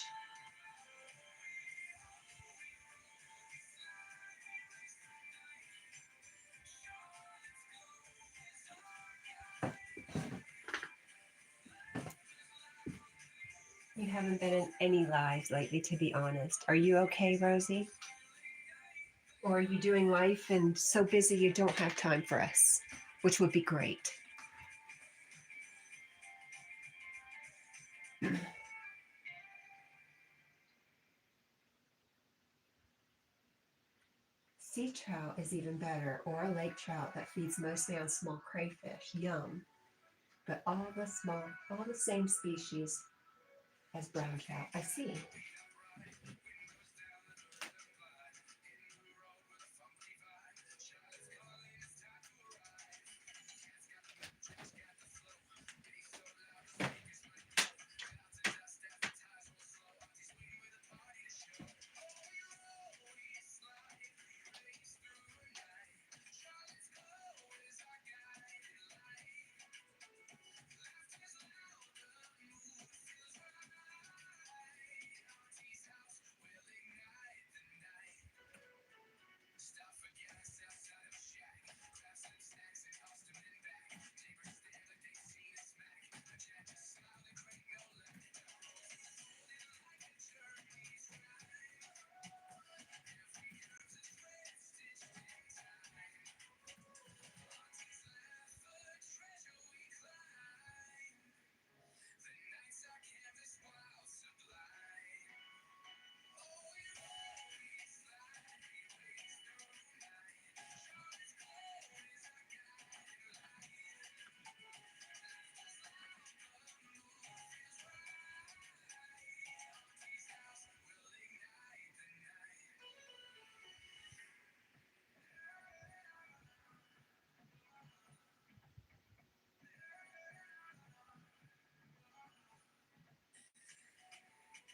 You haven't been in any lives lately, to be honest. Are you okay, Rosie? Or are you doing life and so busy you don't have time for us? Which would be great. Sea trout is even better, or a lake trout that feeds mostly on small crayfish. Yum. But all the same species as brown trout. I see.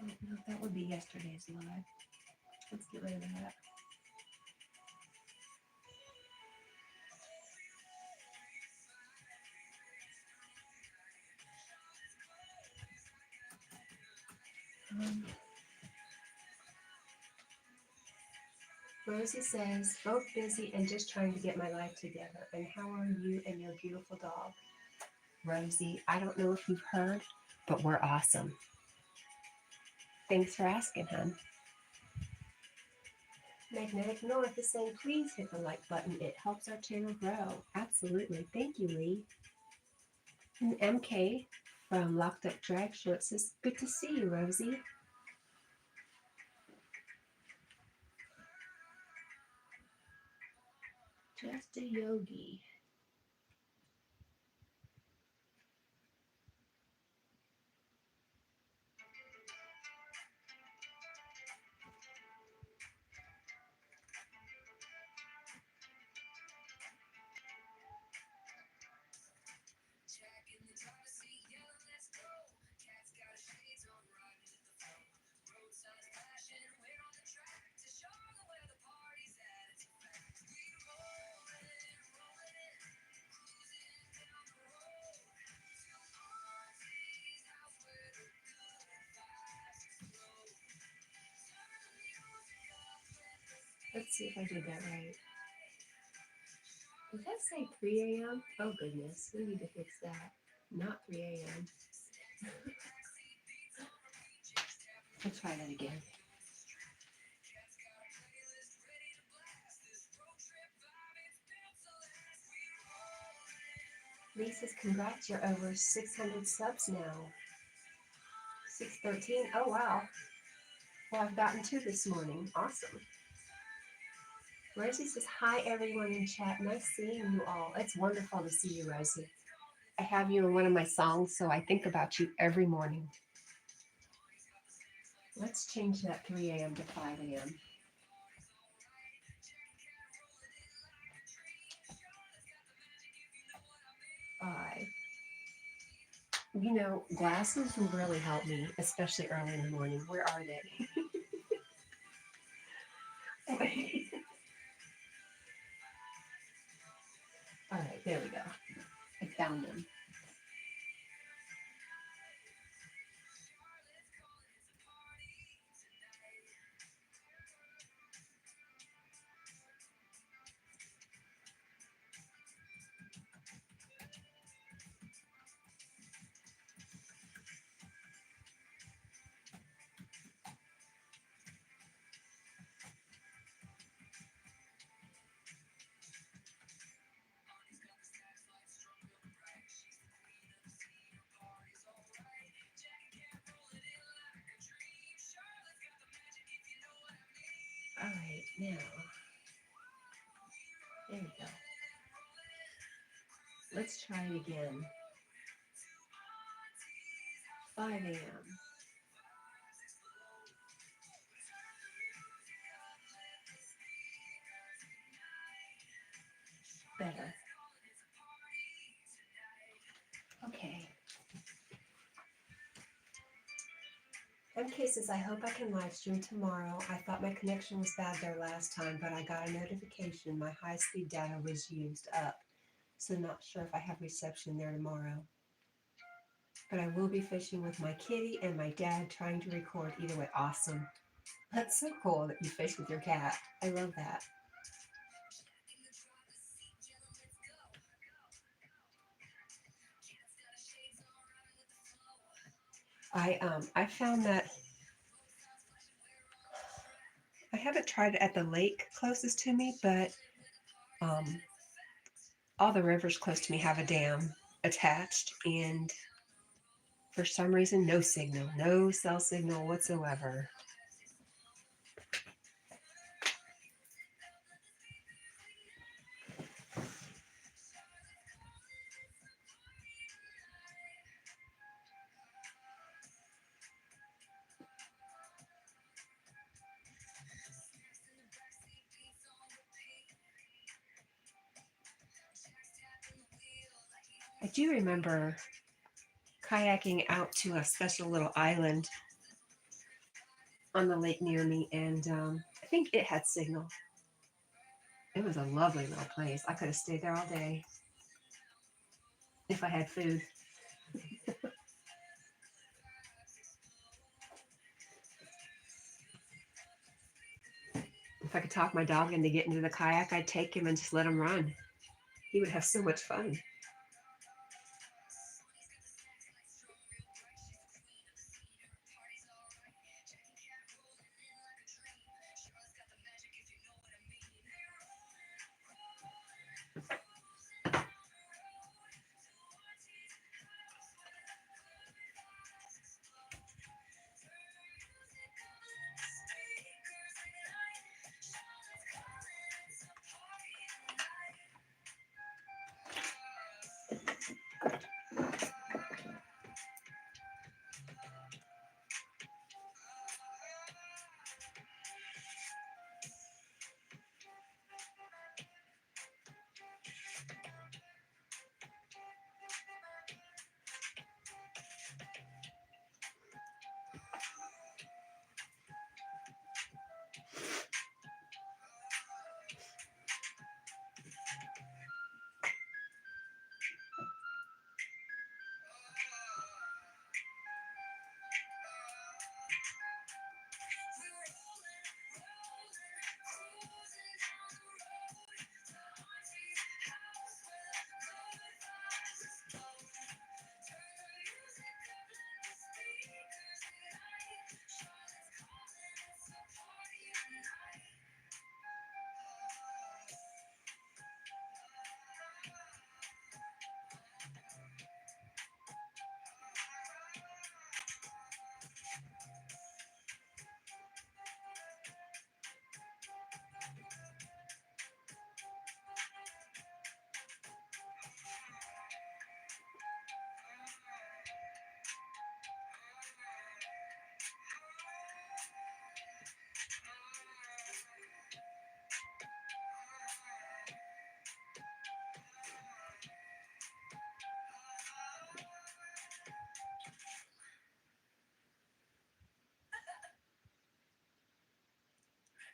I don't know if that would be yesterday's live. Let's get rid of that. Um, Rosie says, both busy and just trying to get my life together. And how are you and your beautiful dog? Rosie, I don't know if you've heard, but we're awesome. Thanks for asking, hon. Magnetic North is saying, please hit the like button. It helps our channel grow. Absolutely. Thank you, Lee. And MK from Locked Up Drag Show says, good to see you, Rosie. Just a yogi. Jack in the driver's seat, yelling, let's go. Cat's got his shades on, riding with the flow. Roadside flashing, we're on the track to Charlotte where the party's at. It's a fact. We rolling, rolling in, cruising down the road to Auntie's house where the good vibes explode. Turn the music up, let the Let's see if I did that right. speakers Does that say 3 a.m.? Oh, goodness. We need to fix that. Not 3 a.m. Let's try that again. Lee says, congrats, you're over 600 subs now. 613. Oh, wow. Well, I've gotten 2 this morning. Awesome. Rosie says, hi, everyone in chat. Nice seeing you all. It's wonderful to see you, Rosie. I have you in one of my songs, so I think about you every morning. Let's change that 3 a.m. to 5 a.m. You know, glasses will really help me, especially early in the morning. Where are they? All right, there we go. I found them. All right, now, there we go. Let's try it again. 5 a.m. Better. Okay. MK says, I hope I can live stream tomorrow. I thought my connection was bad there last time, but I got a notification my high-speed data was used up. So not sure if I have reception there tomorrow. But I will be fishing with my kitty and my dad trying to record either way. Awesome. That's so cool that you fish with your cat. I love that. I found that I haven't tried it at the lake closest to me, but all the rivers close to me have a dam attached, and for some reason, no signal, no cell signal whatsoever. I do remember kayaking out to a special little island on the lake near me, and I think it had signal. It was a lovely little place. I could have stayed there all day if I had food. If I could talk my dog into getting into the kayak, I'd take him and just let him run. He would have so much fun.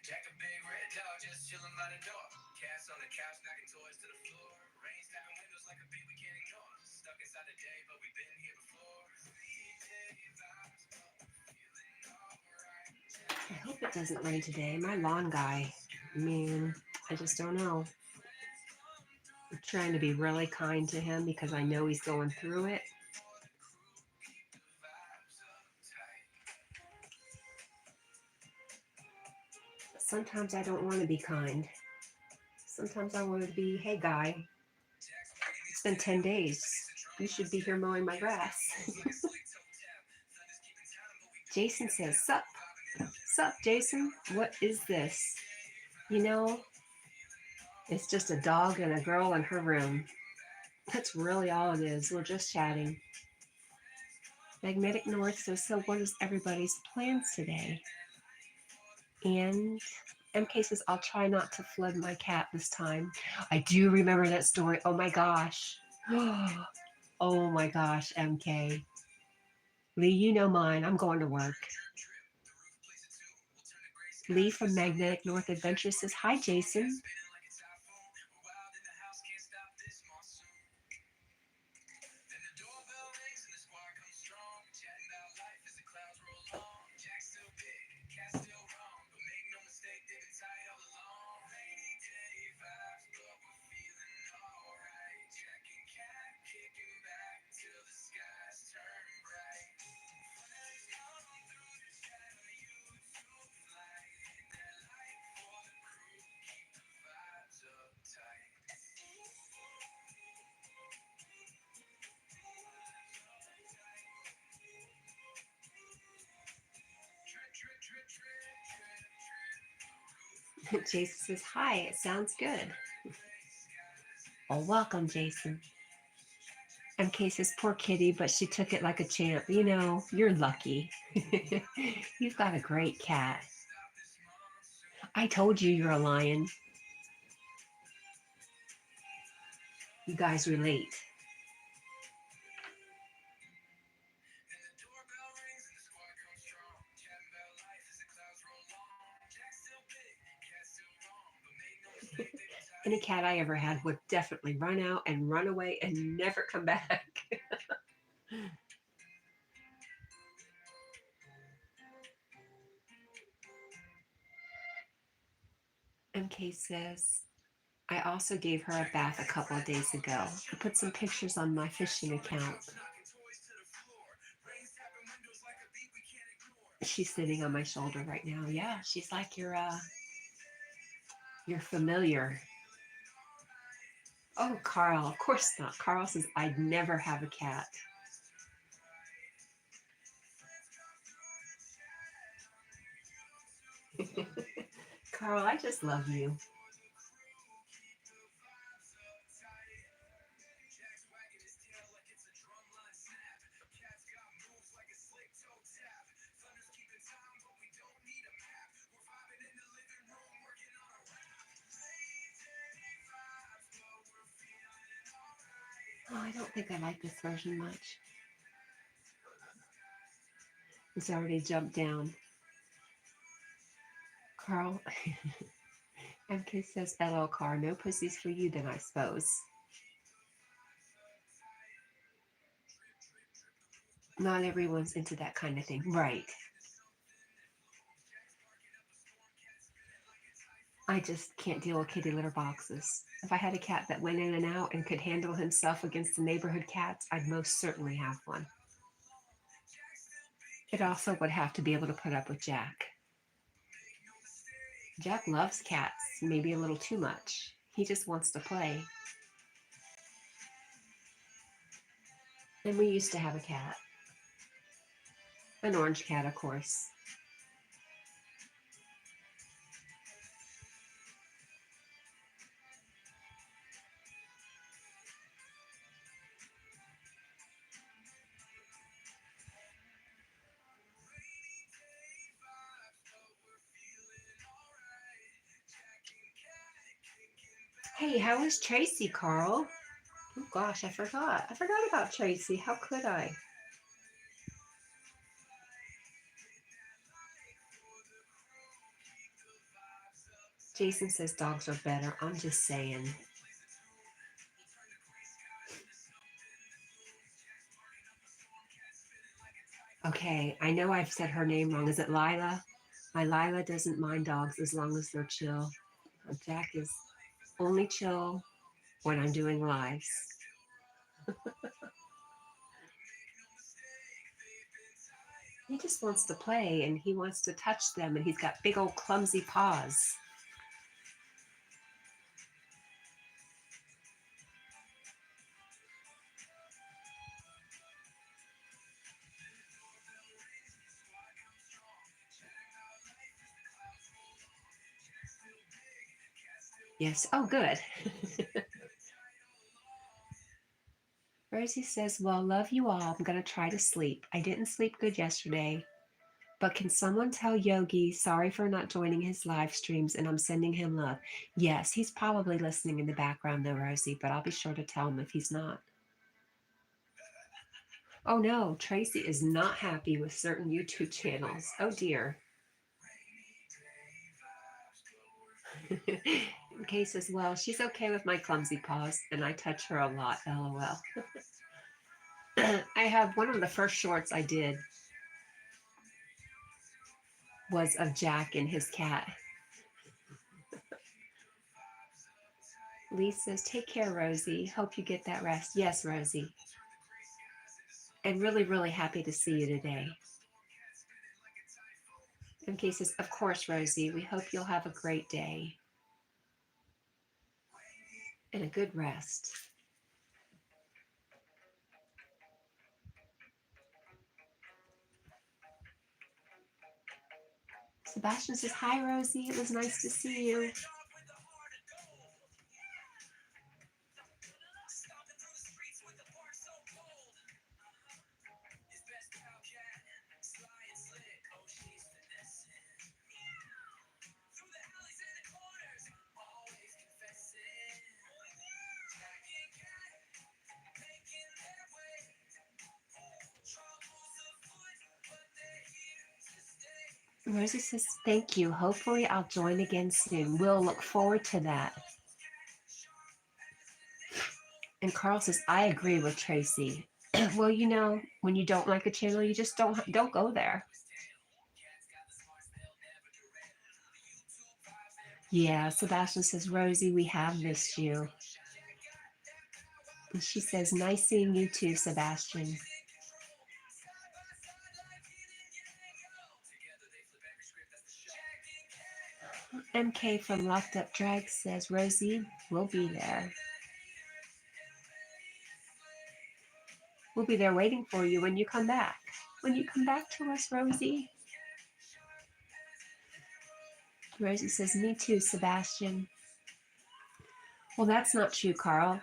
Jack a big red dog just chilling by the door. Cats on the couch knocking toys to the floor. Rain snapping windows like a beat we can't ignore. Stuck inside the day, but we've been here before. 3-day vibes, feeling alright. I hope it doesn't rain today. My lawn guy, man, I just don't know. I'm trying to be really kind to him because I know he's going through it. But sometimes I don't want to be kind. Sometimes I want to be, hey guy, it's been 10 days. You should be here mowing my grass. Jason says, sup? Sup, Jason? What is this? You know, it's just a dog and a girl in her room. That's really all it is. We're just chatting. Magnetic North says, so what is everybody's plans today? And MK says, I'll try not to flood my cat this time. I do remember that story. Oh my gosh. Oh my gosh, MK. Lee, you know mine. I'm going to work. Lee from Magnetic North Adventure says, hi, Jason. Jason says, hi, it sounds good. Well, welcome, Jason. MK says, poor kitty, but she took it like a champ. You know, you're lucky. You've got a great cat. I told you you're a lion. You guys relate. cat I ever had would definitely run out and run away and never come back. MK says, I also gave her a bath a couple of days ago. I put some pictures on my fishing account. She's sitting on my shoulder right now. Yeah, she's like your familiar. Oh, Carl, of course not. Carl says, I'd never have a cat. Carl, I just love you. Oh, I don't think I like this version much. It's already jumped down. Carl, MK says, LL Car, no pussies for you then, I suppose. Not everyone's into that kind of thing. Right. I just can't deal with kitty litter boxes. If I had a cat that went in and out and could handle himself against the neighborhood cats, I'd most certainly have one. It also would have to be able to put up with Jack. Jack loves cats, maybe a little too much. He just wants to play. And we used to have a cat. An orange cat, of course. Hey, how is Tracy, Carl? Oh gosh, I forgot. I forgot about Tracy. How could I? Jason says dogs are better. I'm just saying. Okay, I know I've said her name wrong. Is it Lila? My Lila doesn't mind dogs as long as they're chill. Jack is only chill when I'm doing lives. He just wants to play and he wants to touch them, and he's got big old clumsy paws. Yes. Oh, good. Rosie says, well, love you all. I'm going to try to sleep. I didn't sleep good yesterday, but can someone tell Yogi sorry for not joining his live streams and I'm sending him love? Yes, he's probably listening in the background though, Rosie, but I'll be sure to tell him if he's not. Oh no, Tracy is not happy with certain YouTube channels. Oh dear. Kay says, well, she's okay with my clumsy paws and I touch her a lot, LOL. I have one of the first shorts I did was of Jack and his cat. Lee says, take care, Rosie. Hope you get that rest. Yes, Rosie. And really, really happy to see you today. MK says, of course, Rosie. We hope you'll have a great day and a good rest. Sebastian says, hi, Rosie. It was nice to see you. Rosie says, thank you. Hopefully I'll join again soon. We'll look forward to that. And Carl says, I agree with Tracy. Well, you know, when you don't like a channel, you just don't go there. Yeah, Sebastian says, Rosie, we have missed you. And she says, nice seeing you too, Sebastian. MK from Locked Up Drag says, Rosie, we'll be there. We'll be there waiting for you when you come back. When you come back to us, Rosie. Rosie says, me too, Sebastian. Well, that's not true, Carl.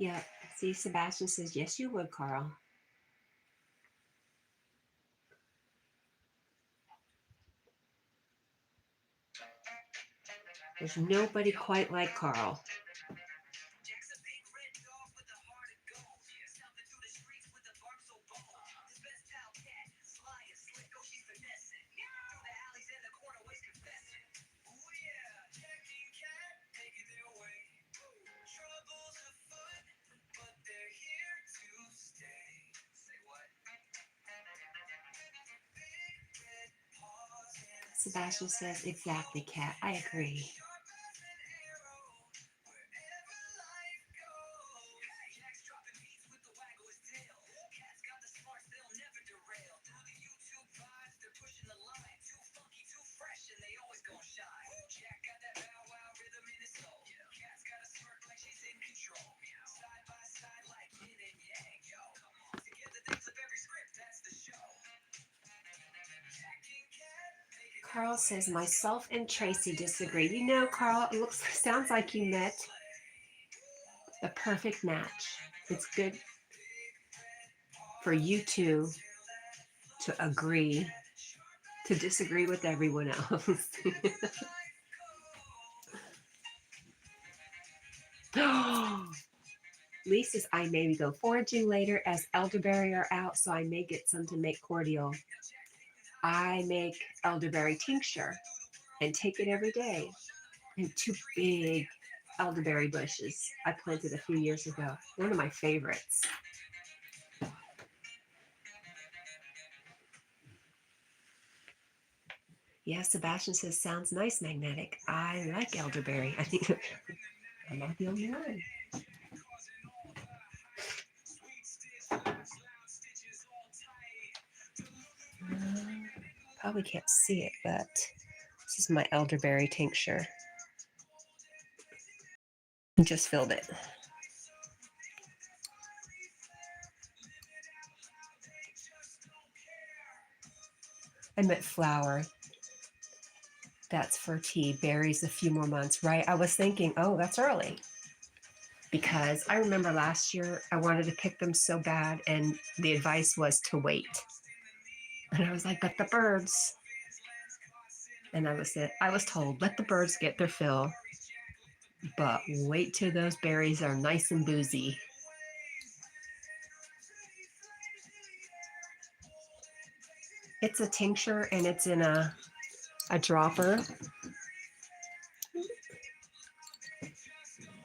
Yeah, see, Sebastian says, yes, you would, Carl. There's nobody quite like Carl. Sebastian says, exactly, Cat. I agree. Carl says, myself and Tracy disagree. You know, Carl, it sounds like you met the perfect match. It's good for you two to agree to disagree with everyone else. Lee says, I maybe go foraging later as elderberry are out, so I may get some to make cordial. I make elderberry tincture and take it every day. And 2 big elderberry bushes I planted a few years ago. One of my favorites. Yeah, Sebastian says, sounds nice, Magnetic. I like elderberry. I think I'm not the only one. Probably can't see it, but this is my elderberry tincture. Just filled it. I meant flower. That's for tea. Berries a few more months, right? I was thinking, oh, that's early. Because I remember last year I wanted to pick them so bad, and the advice was to wait. And I was like, but the birds. And I was told, let the birds get their fill, but wait till those berries are nice and boozy. It's a tincture and it's in a dropper.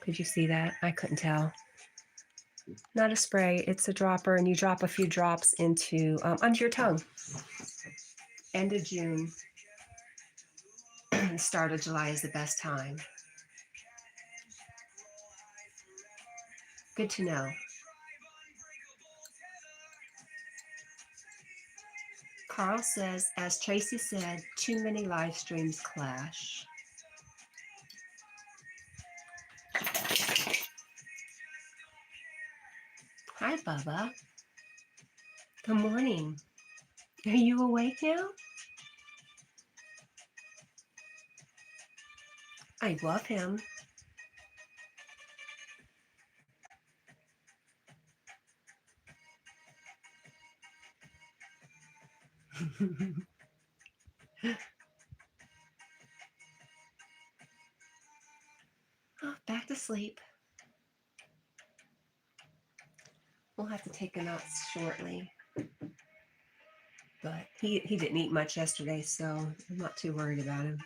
Could you see that? I couldn't tell. Not a spray, it's a dropper, and you drop a few drops into under your tongue. End of June, start of July is the best time. Good to know. Carl says, as Tracy said, too many live streams clash. Hi, Bubba. Good morning. Are you awake now? I love him. Oh, back to sleep. We'll have to take a nap shortly. But he didn't eat much yesterday, so I'm not too worried about him.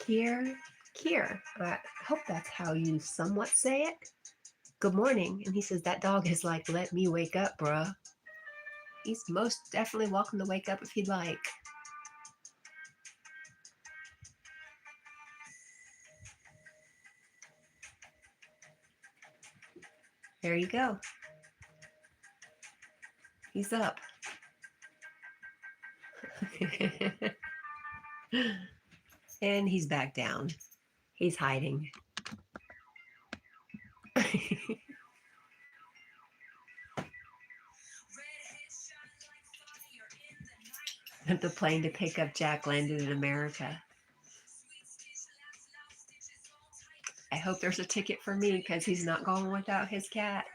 Kier, I hope that's how you somewhat say it. Good morning. And he says, that dog is like, let me wake up, bruh. He's most definitely welcome to wake up if he'd like. There you go. He's up. And he's back down. He's hiding. The plane to pick up Jack landed in America. I hope there's a ticket for me because he's not going without his cat.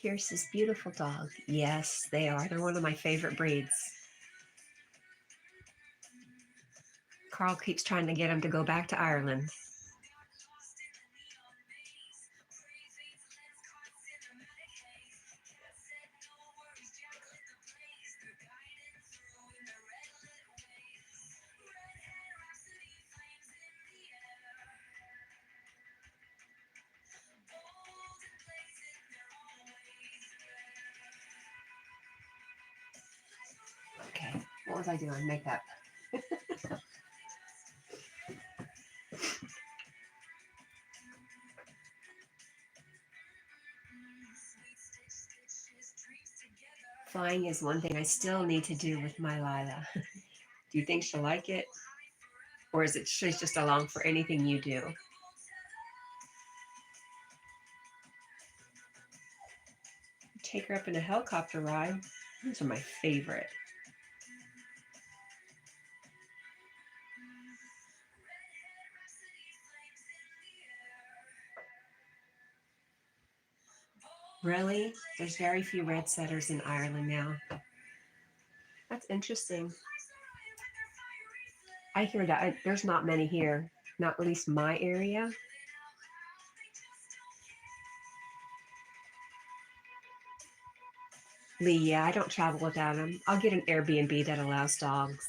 Here's this beautiful dog. Yes, they are. They're one of my favorite breeds. Carl keeps trying to get him to go back to Ireland. Okay, what was I doing? Makeup. Flying is one thing I still need to do with my Lila. Do you think she'll like it? Or is it she's just along for anything you do? Take her up in a helicopter ride. Those are my favorite. Really? There's very few red setters in Ireland now. That's interesting. I hear that. There's not many here, not at least my area. Lee, yeah, I don't travel without him. I'll get an Airbnb that allows dogs.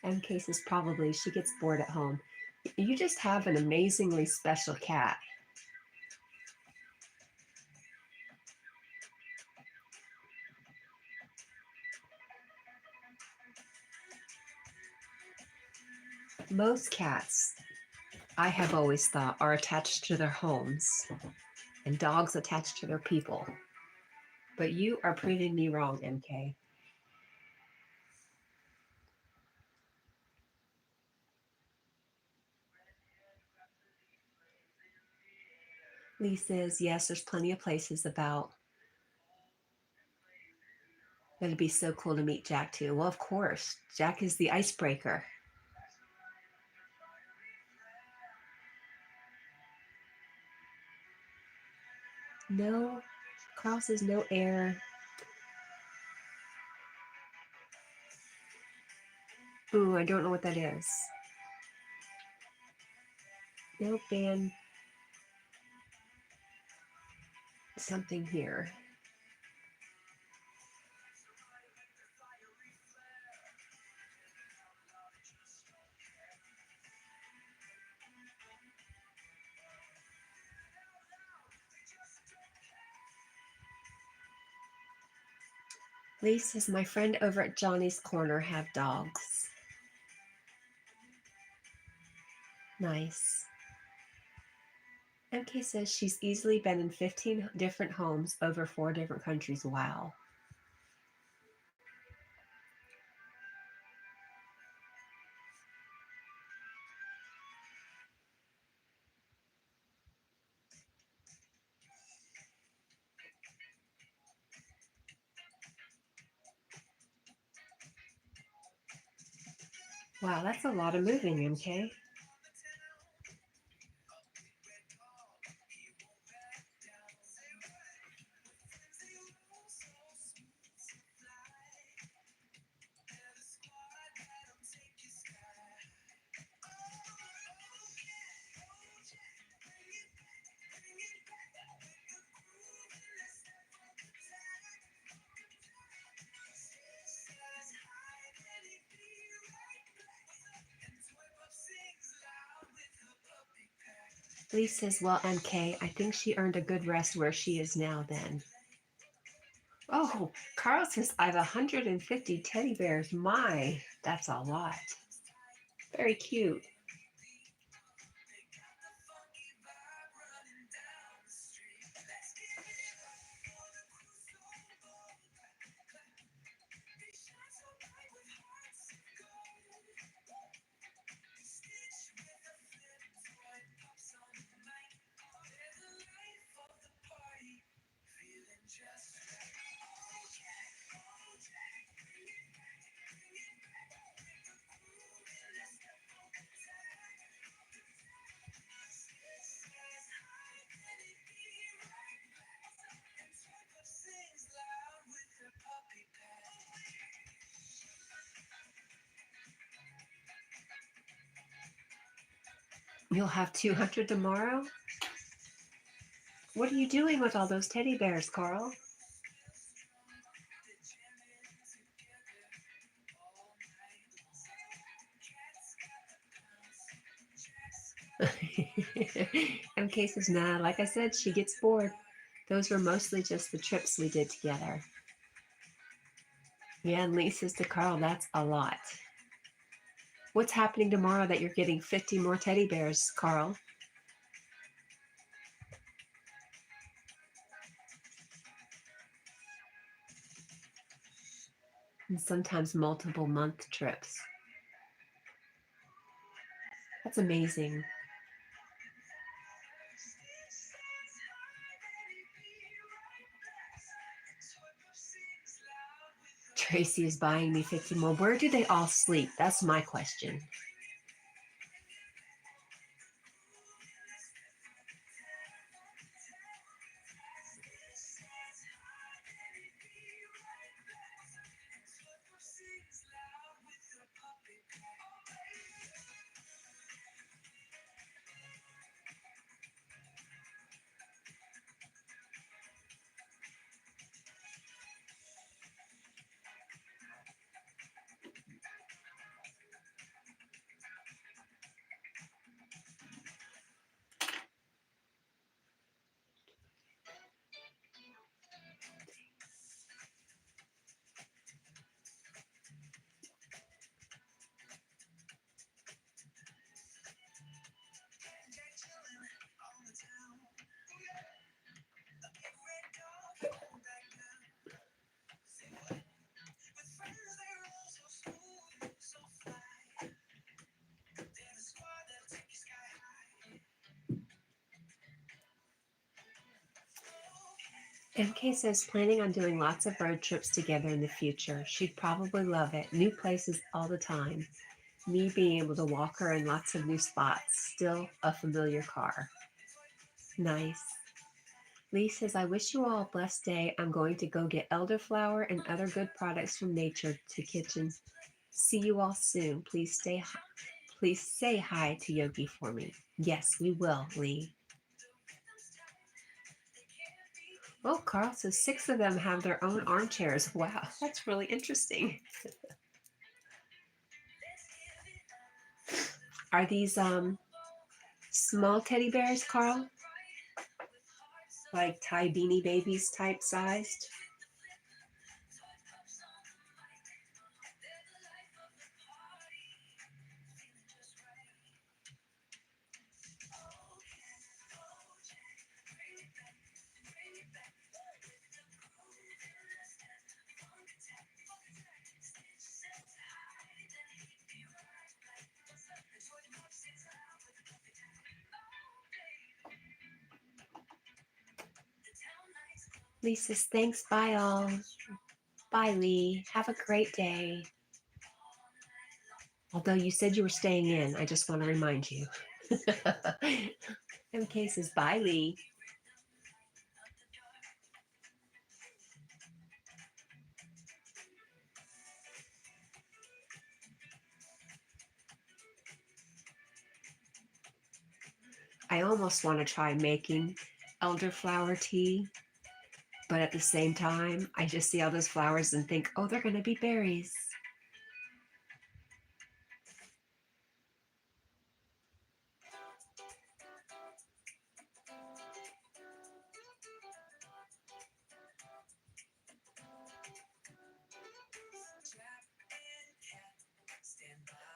MK says probably she gets bored at home. You just have an amazingly special cat. Most cats, I have always thought, are attached to their homes and dogs attached to their people. But you are proving me wrong, MK. Lee says, yes, there's plenty of places about. That'd be so cool to meet Jack too. Well, of course, Jack is the icebreaker. No, Carl says no air. Ooh, I don't know what that is. No ban. Something here. Lee says, my friend over at Johnny's Corner have dogs. Nice. MK says she's easily been in 15 different homes over 4 different countries. Wow. Wow, that's a lot of moving, MK. Lee says, well, MK, I think she earned a good rest where she is now then. Oh, Carl says, I have 150 teddy bears. My, that's a lot. Very cute. You'll have 200 tomorrow? What are you doing with all those teddy bears, Carl? MK says, nah, like I said, she gets bored. Those were mostly just the trips we did together. Yeah, and Lee says to Carl, that's a lot. What's happening tomorrow that you're getting 50 more teddy bears, Carl? And sometimes multiple month trips. That's amazing. Tracy is buying me 50 more. Where do they all sleep? That's my question. MK says planning on doing lots of road trips together in the future. She'd probably love it. New places all the time. Me being able to walk her in lots of new spots. Still a familiar car. Nice. Lee says, I wish you all a blessed day. I'm going to go get elderflower and other good products from nature to kitchen. See you all soon. Please say hi to Yogi for me. Yes, we will, Lee. Oh, Carl says 6 of them have their own armchairs. Wow, that's really interesting. Are these small teddy bears, Carl? Like Thai beanie babies type sized? Lee says, thanks, bye all. Bye, Lee. Have a great day. Although you said you were staying in, I just want to remind you. MK says, bye, Lee. I almost want to try making elderflower tea, but at the same time, I just see all those flowers and think, oh, they're going to be berries.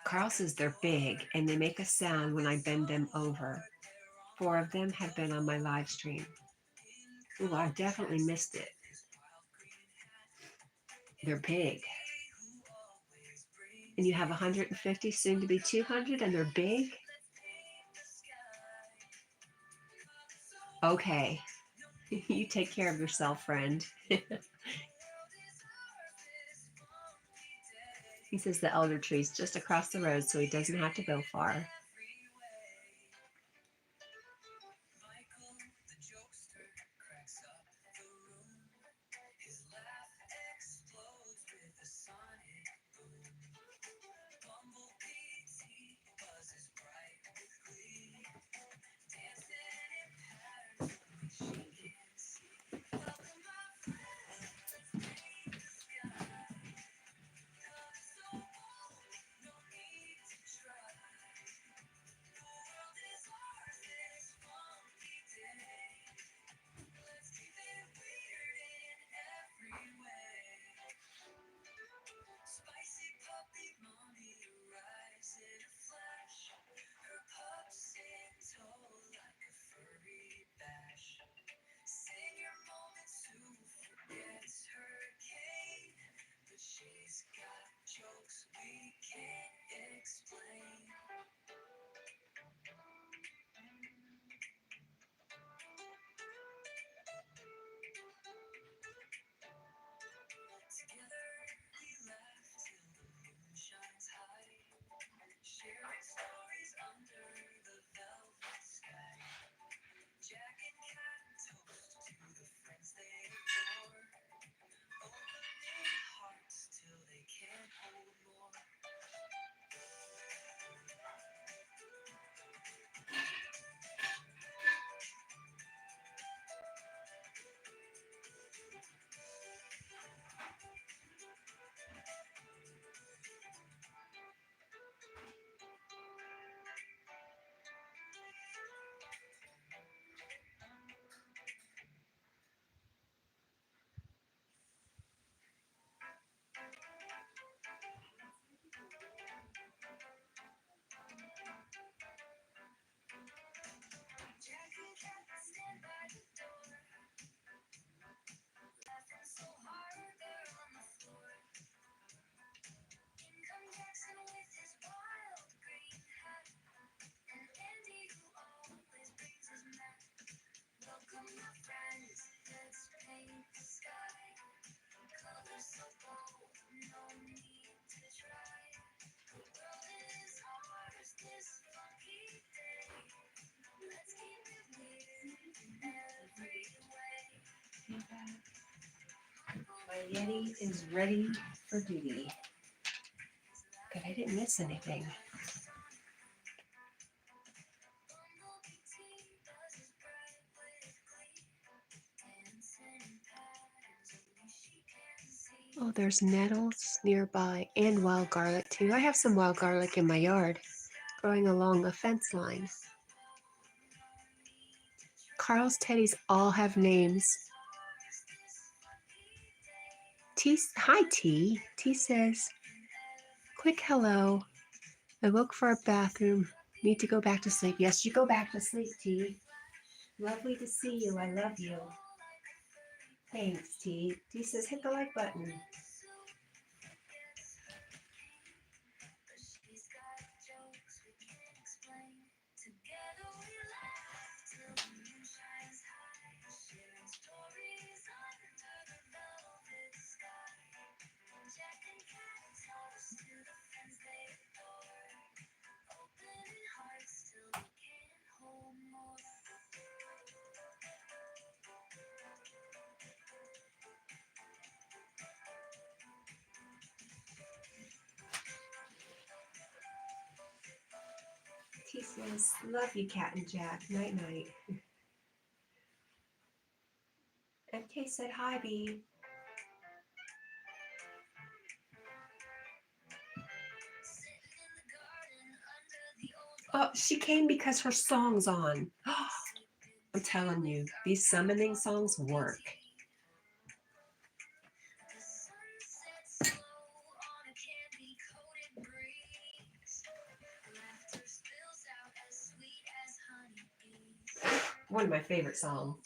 Carl says they're big and they make a sound when I bend them over. 4 of them have been on my live stream. Ooh, I definitely missed it. They're big. And you have 150, soon to be 200, and they're big? Okay. You take care of yourself, friend. He says the elder tree's just across the road, so he doesn't have to go far. My Yeti is ready for duty. Good, I didn't miss anything. Oh, there's nettles nearby and wild garlic too. I have some wild garlic in my yard growing along a fence line. Carl's teddies all have names. Hi, T. T says, quick hello. I woke for a bathroom. Need to go back to sleep. Yes, you go back to sleep, T. Lovely to see you. I love you. Thanks, T. T says, hit the like button. He says, love you, Cat and Jack. Night night. MK said hi, B. Oh, she came because her song's on. I'm telling you, these summoning songs work. One of my favorite songs.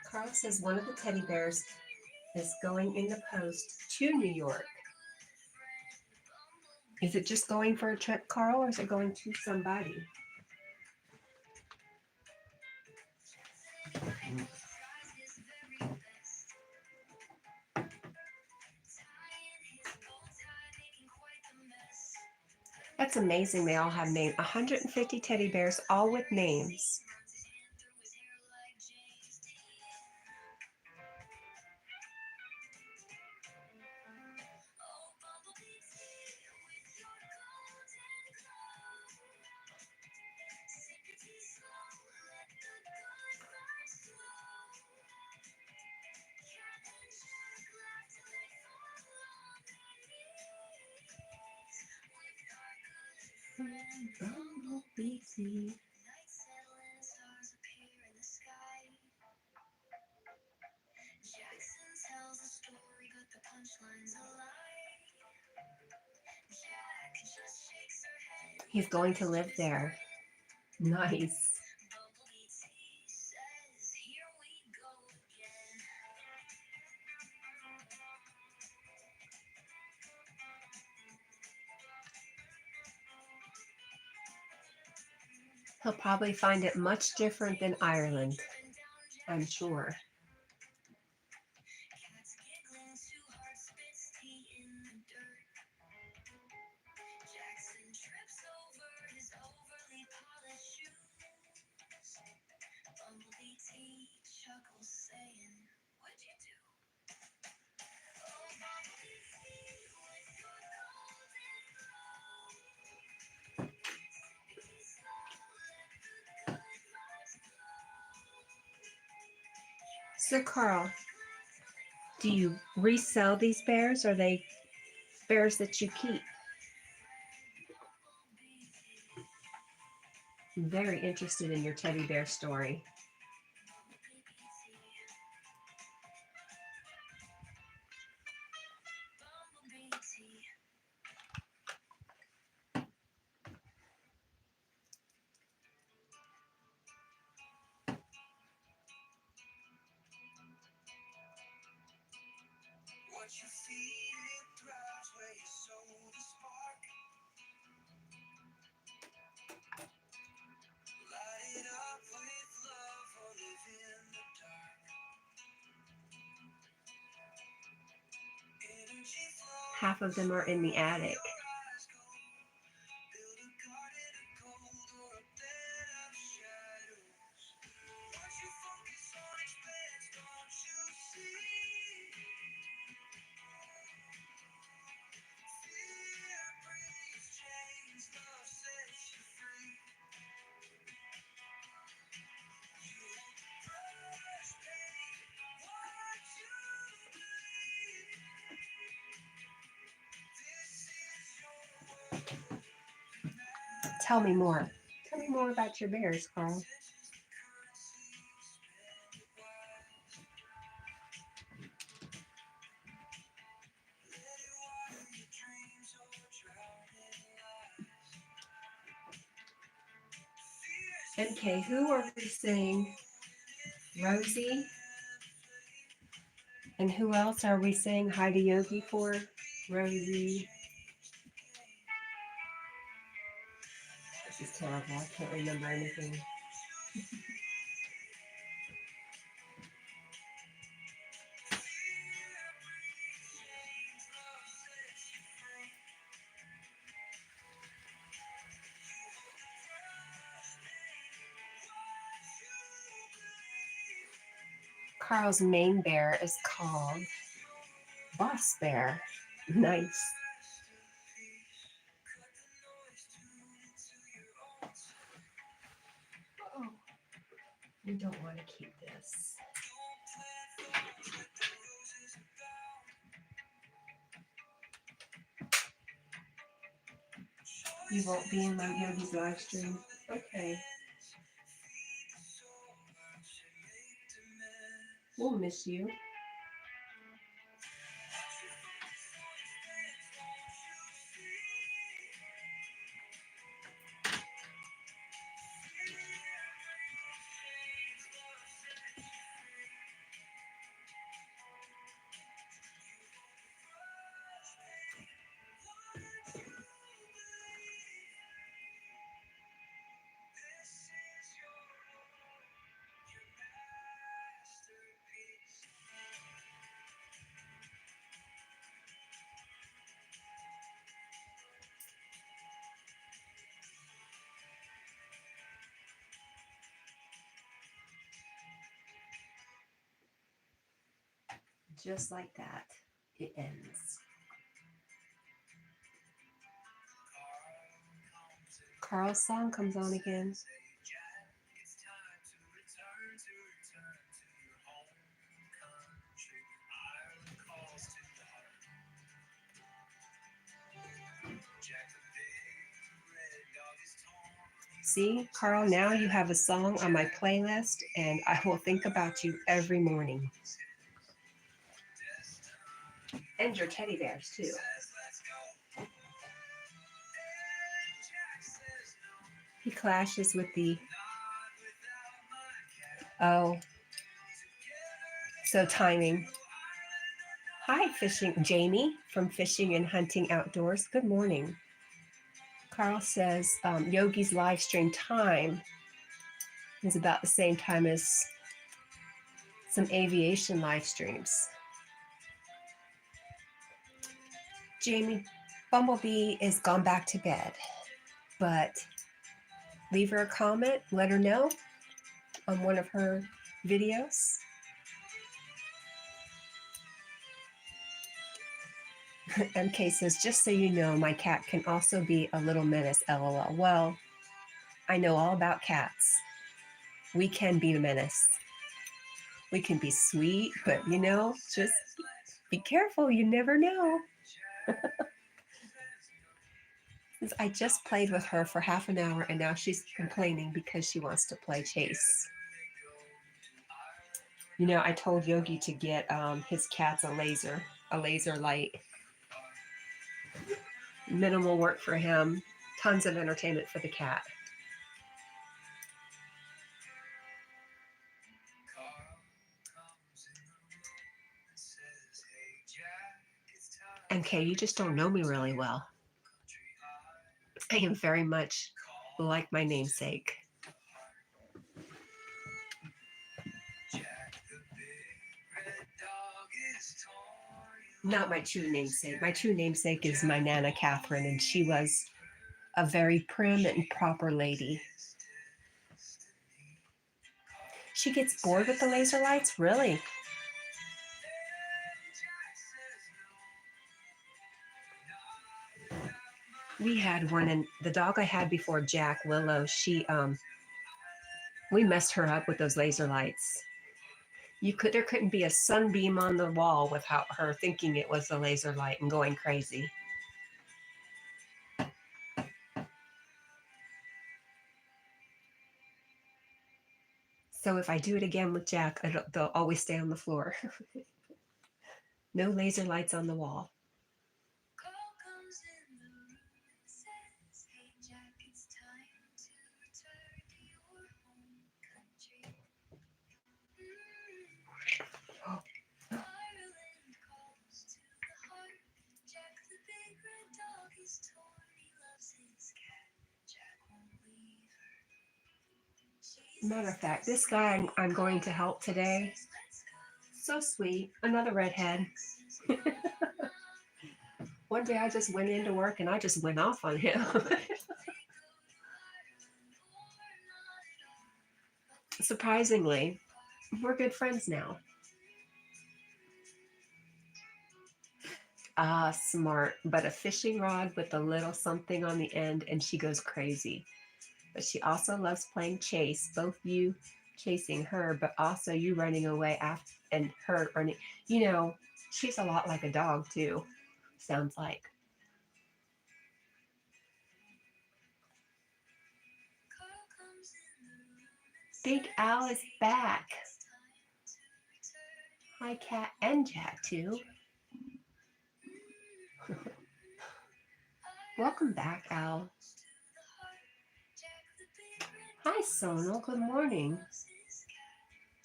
Carl says one of the teddy bears is going in the post to New York. Is it just going for a trip, Carl, or is it going to somebody? That's amazing. They all have names. 150 teddy bears, all with names. He's going to live there. Nice. He'll probably find it much different than Ireland, I'm sure. So, Carl, do you resell these bears, or are they bears that you keep? I'm very interested in your teddy bear story. What you feed it thrives where you sow the spark. Light it up with love or live in the dark. Energy flows. Half of them are in the attic. Build a garden of gold or a bed of shadows. What you focus on expands, don't you see? Fear breeds chains, love sets you free. You won't crush pain, what you believe. This is your world. Tell me more. Tell me more about your bears, Carl. Intentions the currency, spend it wise. Let it water your dreams or drown in lies. MK, who are we saying? Rosie? And who else are we saying hi to Yogi for? Rosie. This is terrible. I can't remember anything. Carl's main bear is called Boss Bear. Nice. Oh, we don't want to keep this. You won't be in my Yogi's live stream. Okay. We'll miss you. Just like that, it ends. Carl's song comes on again. See, Carl, now you have a song on my playlist, and I will think about you every morning. And your teddy bears, too. He clashes with the... Oh. So timing. Hi, Fishing Jamie from Fishing and Hunting Outdoors. Good morning. Carl says Yogi's live stream time is about the same time as some aviation live streams. Jamie, Bumblebee is gone back to bed, but leave her a comment, let her know on one of her videos. MK says, just so you know, my cat can also be a little menace, LOL. Well, I know all about cats. We can be a menace. We can be sweet, but just be careful. You never know. I just played with her for half an hour and now she's complaining because she wants to play chase. I told Yogi to get his cats a laser light. Minimal work for him, tons of entertainment for the cat. MK, you just don't know me really well. I am very much like my namesake. Not my true namesake. My true namesake is my Nana Catherine, and she was a very prim and proper lady. She gets bored with the laser lights? Really? We had one, and the dog I had before, Jack, Willow, we messed her up with those laser lights. There couldn't be a sunbeam on the wall without her thinking it was a laser light and going crazy. So if I do it again with Jack, they'll always stay on the floor. No laser lights on the wall. Matter of fact, this guy I'm going to help today, so sweet, another redhead. One day I just went into work and I just went off on him. Surprisingly, we're good friends now. Ah, smart. But a fishing rod with a little something on the end, and she goes crazy. But she also loves playing chase, both you chasing her, but also you running away after and her running. You know, she's a lot like a dog, too, sounds like. Big Al is back. Hi, Cat and Jack, too. Welcome back, Al. Hi, Sonal. Good morning.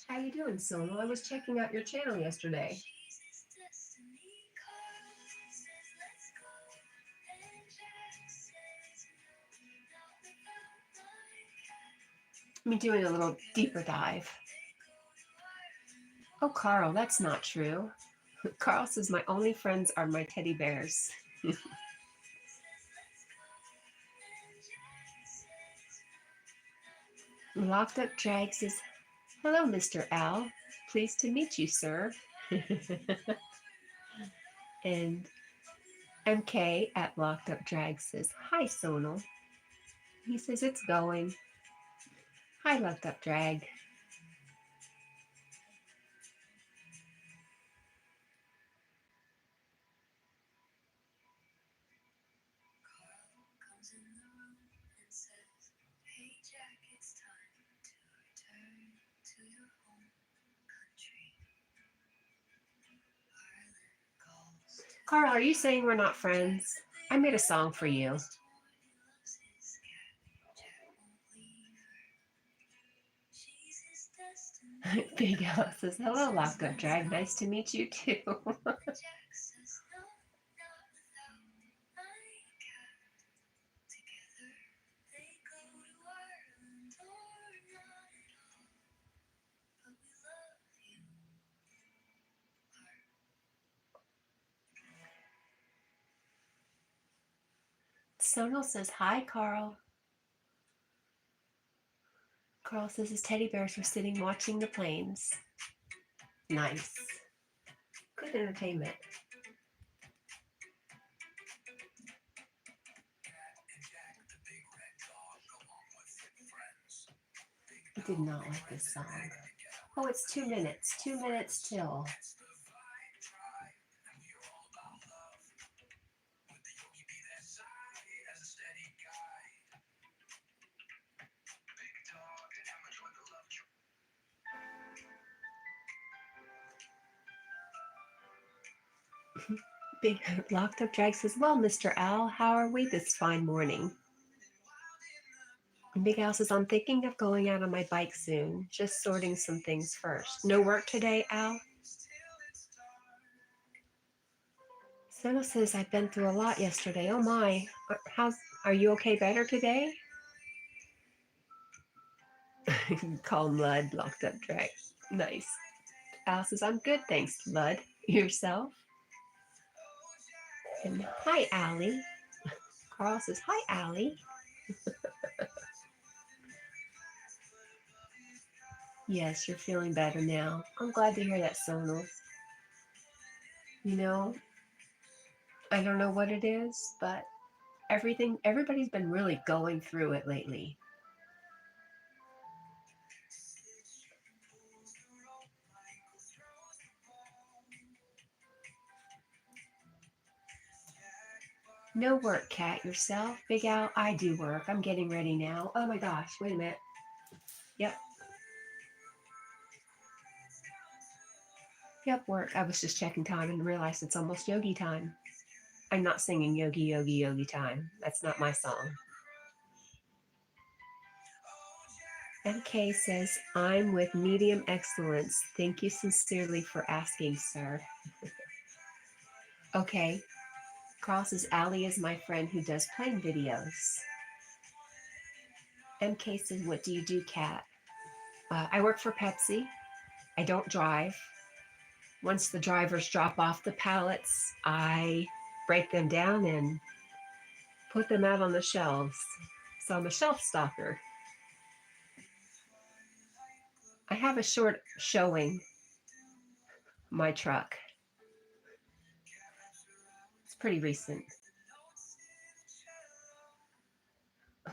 How you doing, Sonal? I was checking out your channel yesterday. Me doing a little deeper dive. Oh, Carl, that's not true. Carl says my only friends are my teddy bears. Locked Up Drag says, hello, Mr. Al. Pleased to meet you, sir. And MK at Locked Up Drag says, hi, Sonal. He says it's going. Hi, Locked Up Drag. Carl, are you saying we're not friends? I made a song for you. Big Al says, hello, Locked Up Drag. Nice to meet you, too. Sonal says, hi, Carl. Carl says his teddy bears are sitting watching the planes. Nice. Good entertainment. I did not like this song. Oh, it's 2 minutes. 2 minutes till. Big Locked Up Drag says, well, Mr. Al, how are we this fine morning? And Big Al says, I'm thinking of going out on my bike soon, just sorting some things first. No work today, Al? Senna says, I've been through a lot yesterday. Oh my. Are you okay better today? Call Lud Locked Up Drag. Nice. Al says, I'm good, thanks, Lud. Yourself? And hi, Allie. Carl says, hi, Allie. Yes, you're feeling better now. I'm glad to hear that, Sonal. You know, I don't know what it is, but everybody's been really going through it lately. No work, Cat. Yourself? Big Al? I do work. I'm getting ready now. Oh my gosh, wait a minute. Yep. Yep, work. I was just checking time and realized it's almost yogi time. I'm not singing yogi, yogi, yogi time. That's not my song. MK says, I'm with Medium Excellence. Thank you sincerely for asking, sir. Okay. Carl says, Allie is my friend who does plane videos. MK says, what do you do, Cat? I work for Pepsi. I don't drive. Once the drivers drop off the pallets, I break them down and put them out on the shelves. So I'm a shelf stocker. I have a short showing my truck. pretty recent.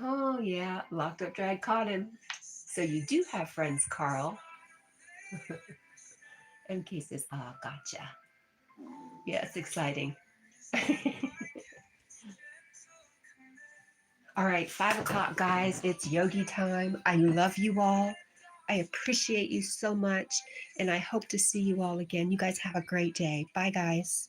Oh, yeah. Locked up drag caught him. So you do have friends, Carl. MK says, ah, gotcha. Yeah, it's exciting. All right, 5 o'clock, guys. It's yogi time. I love you all. I appreciate you so much. And I hope to see you all again. You guys have a great day. Bye, guys.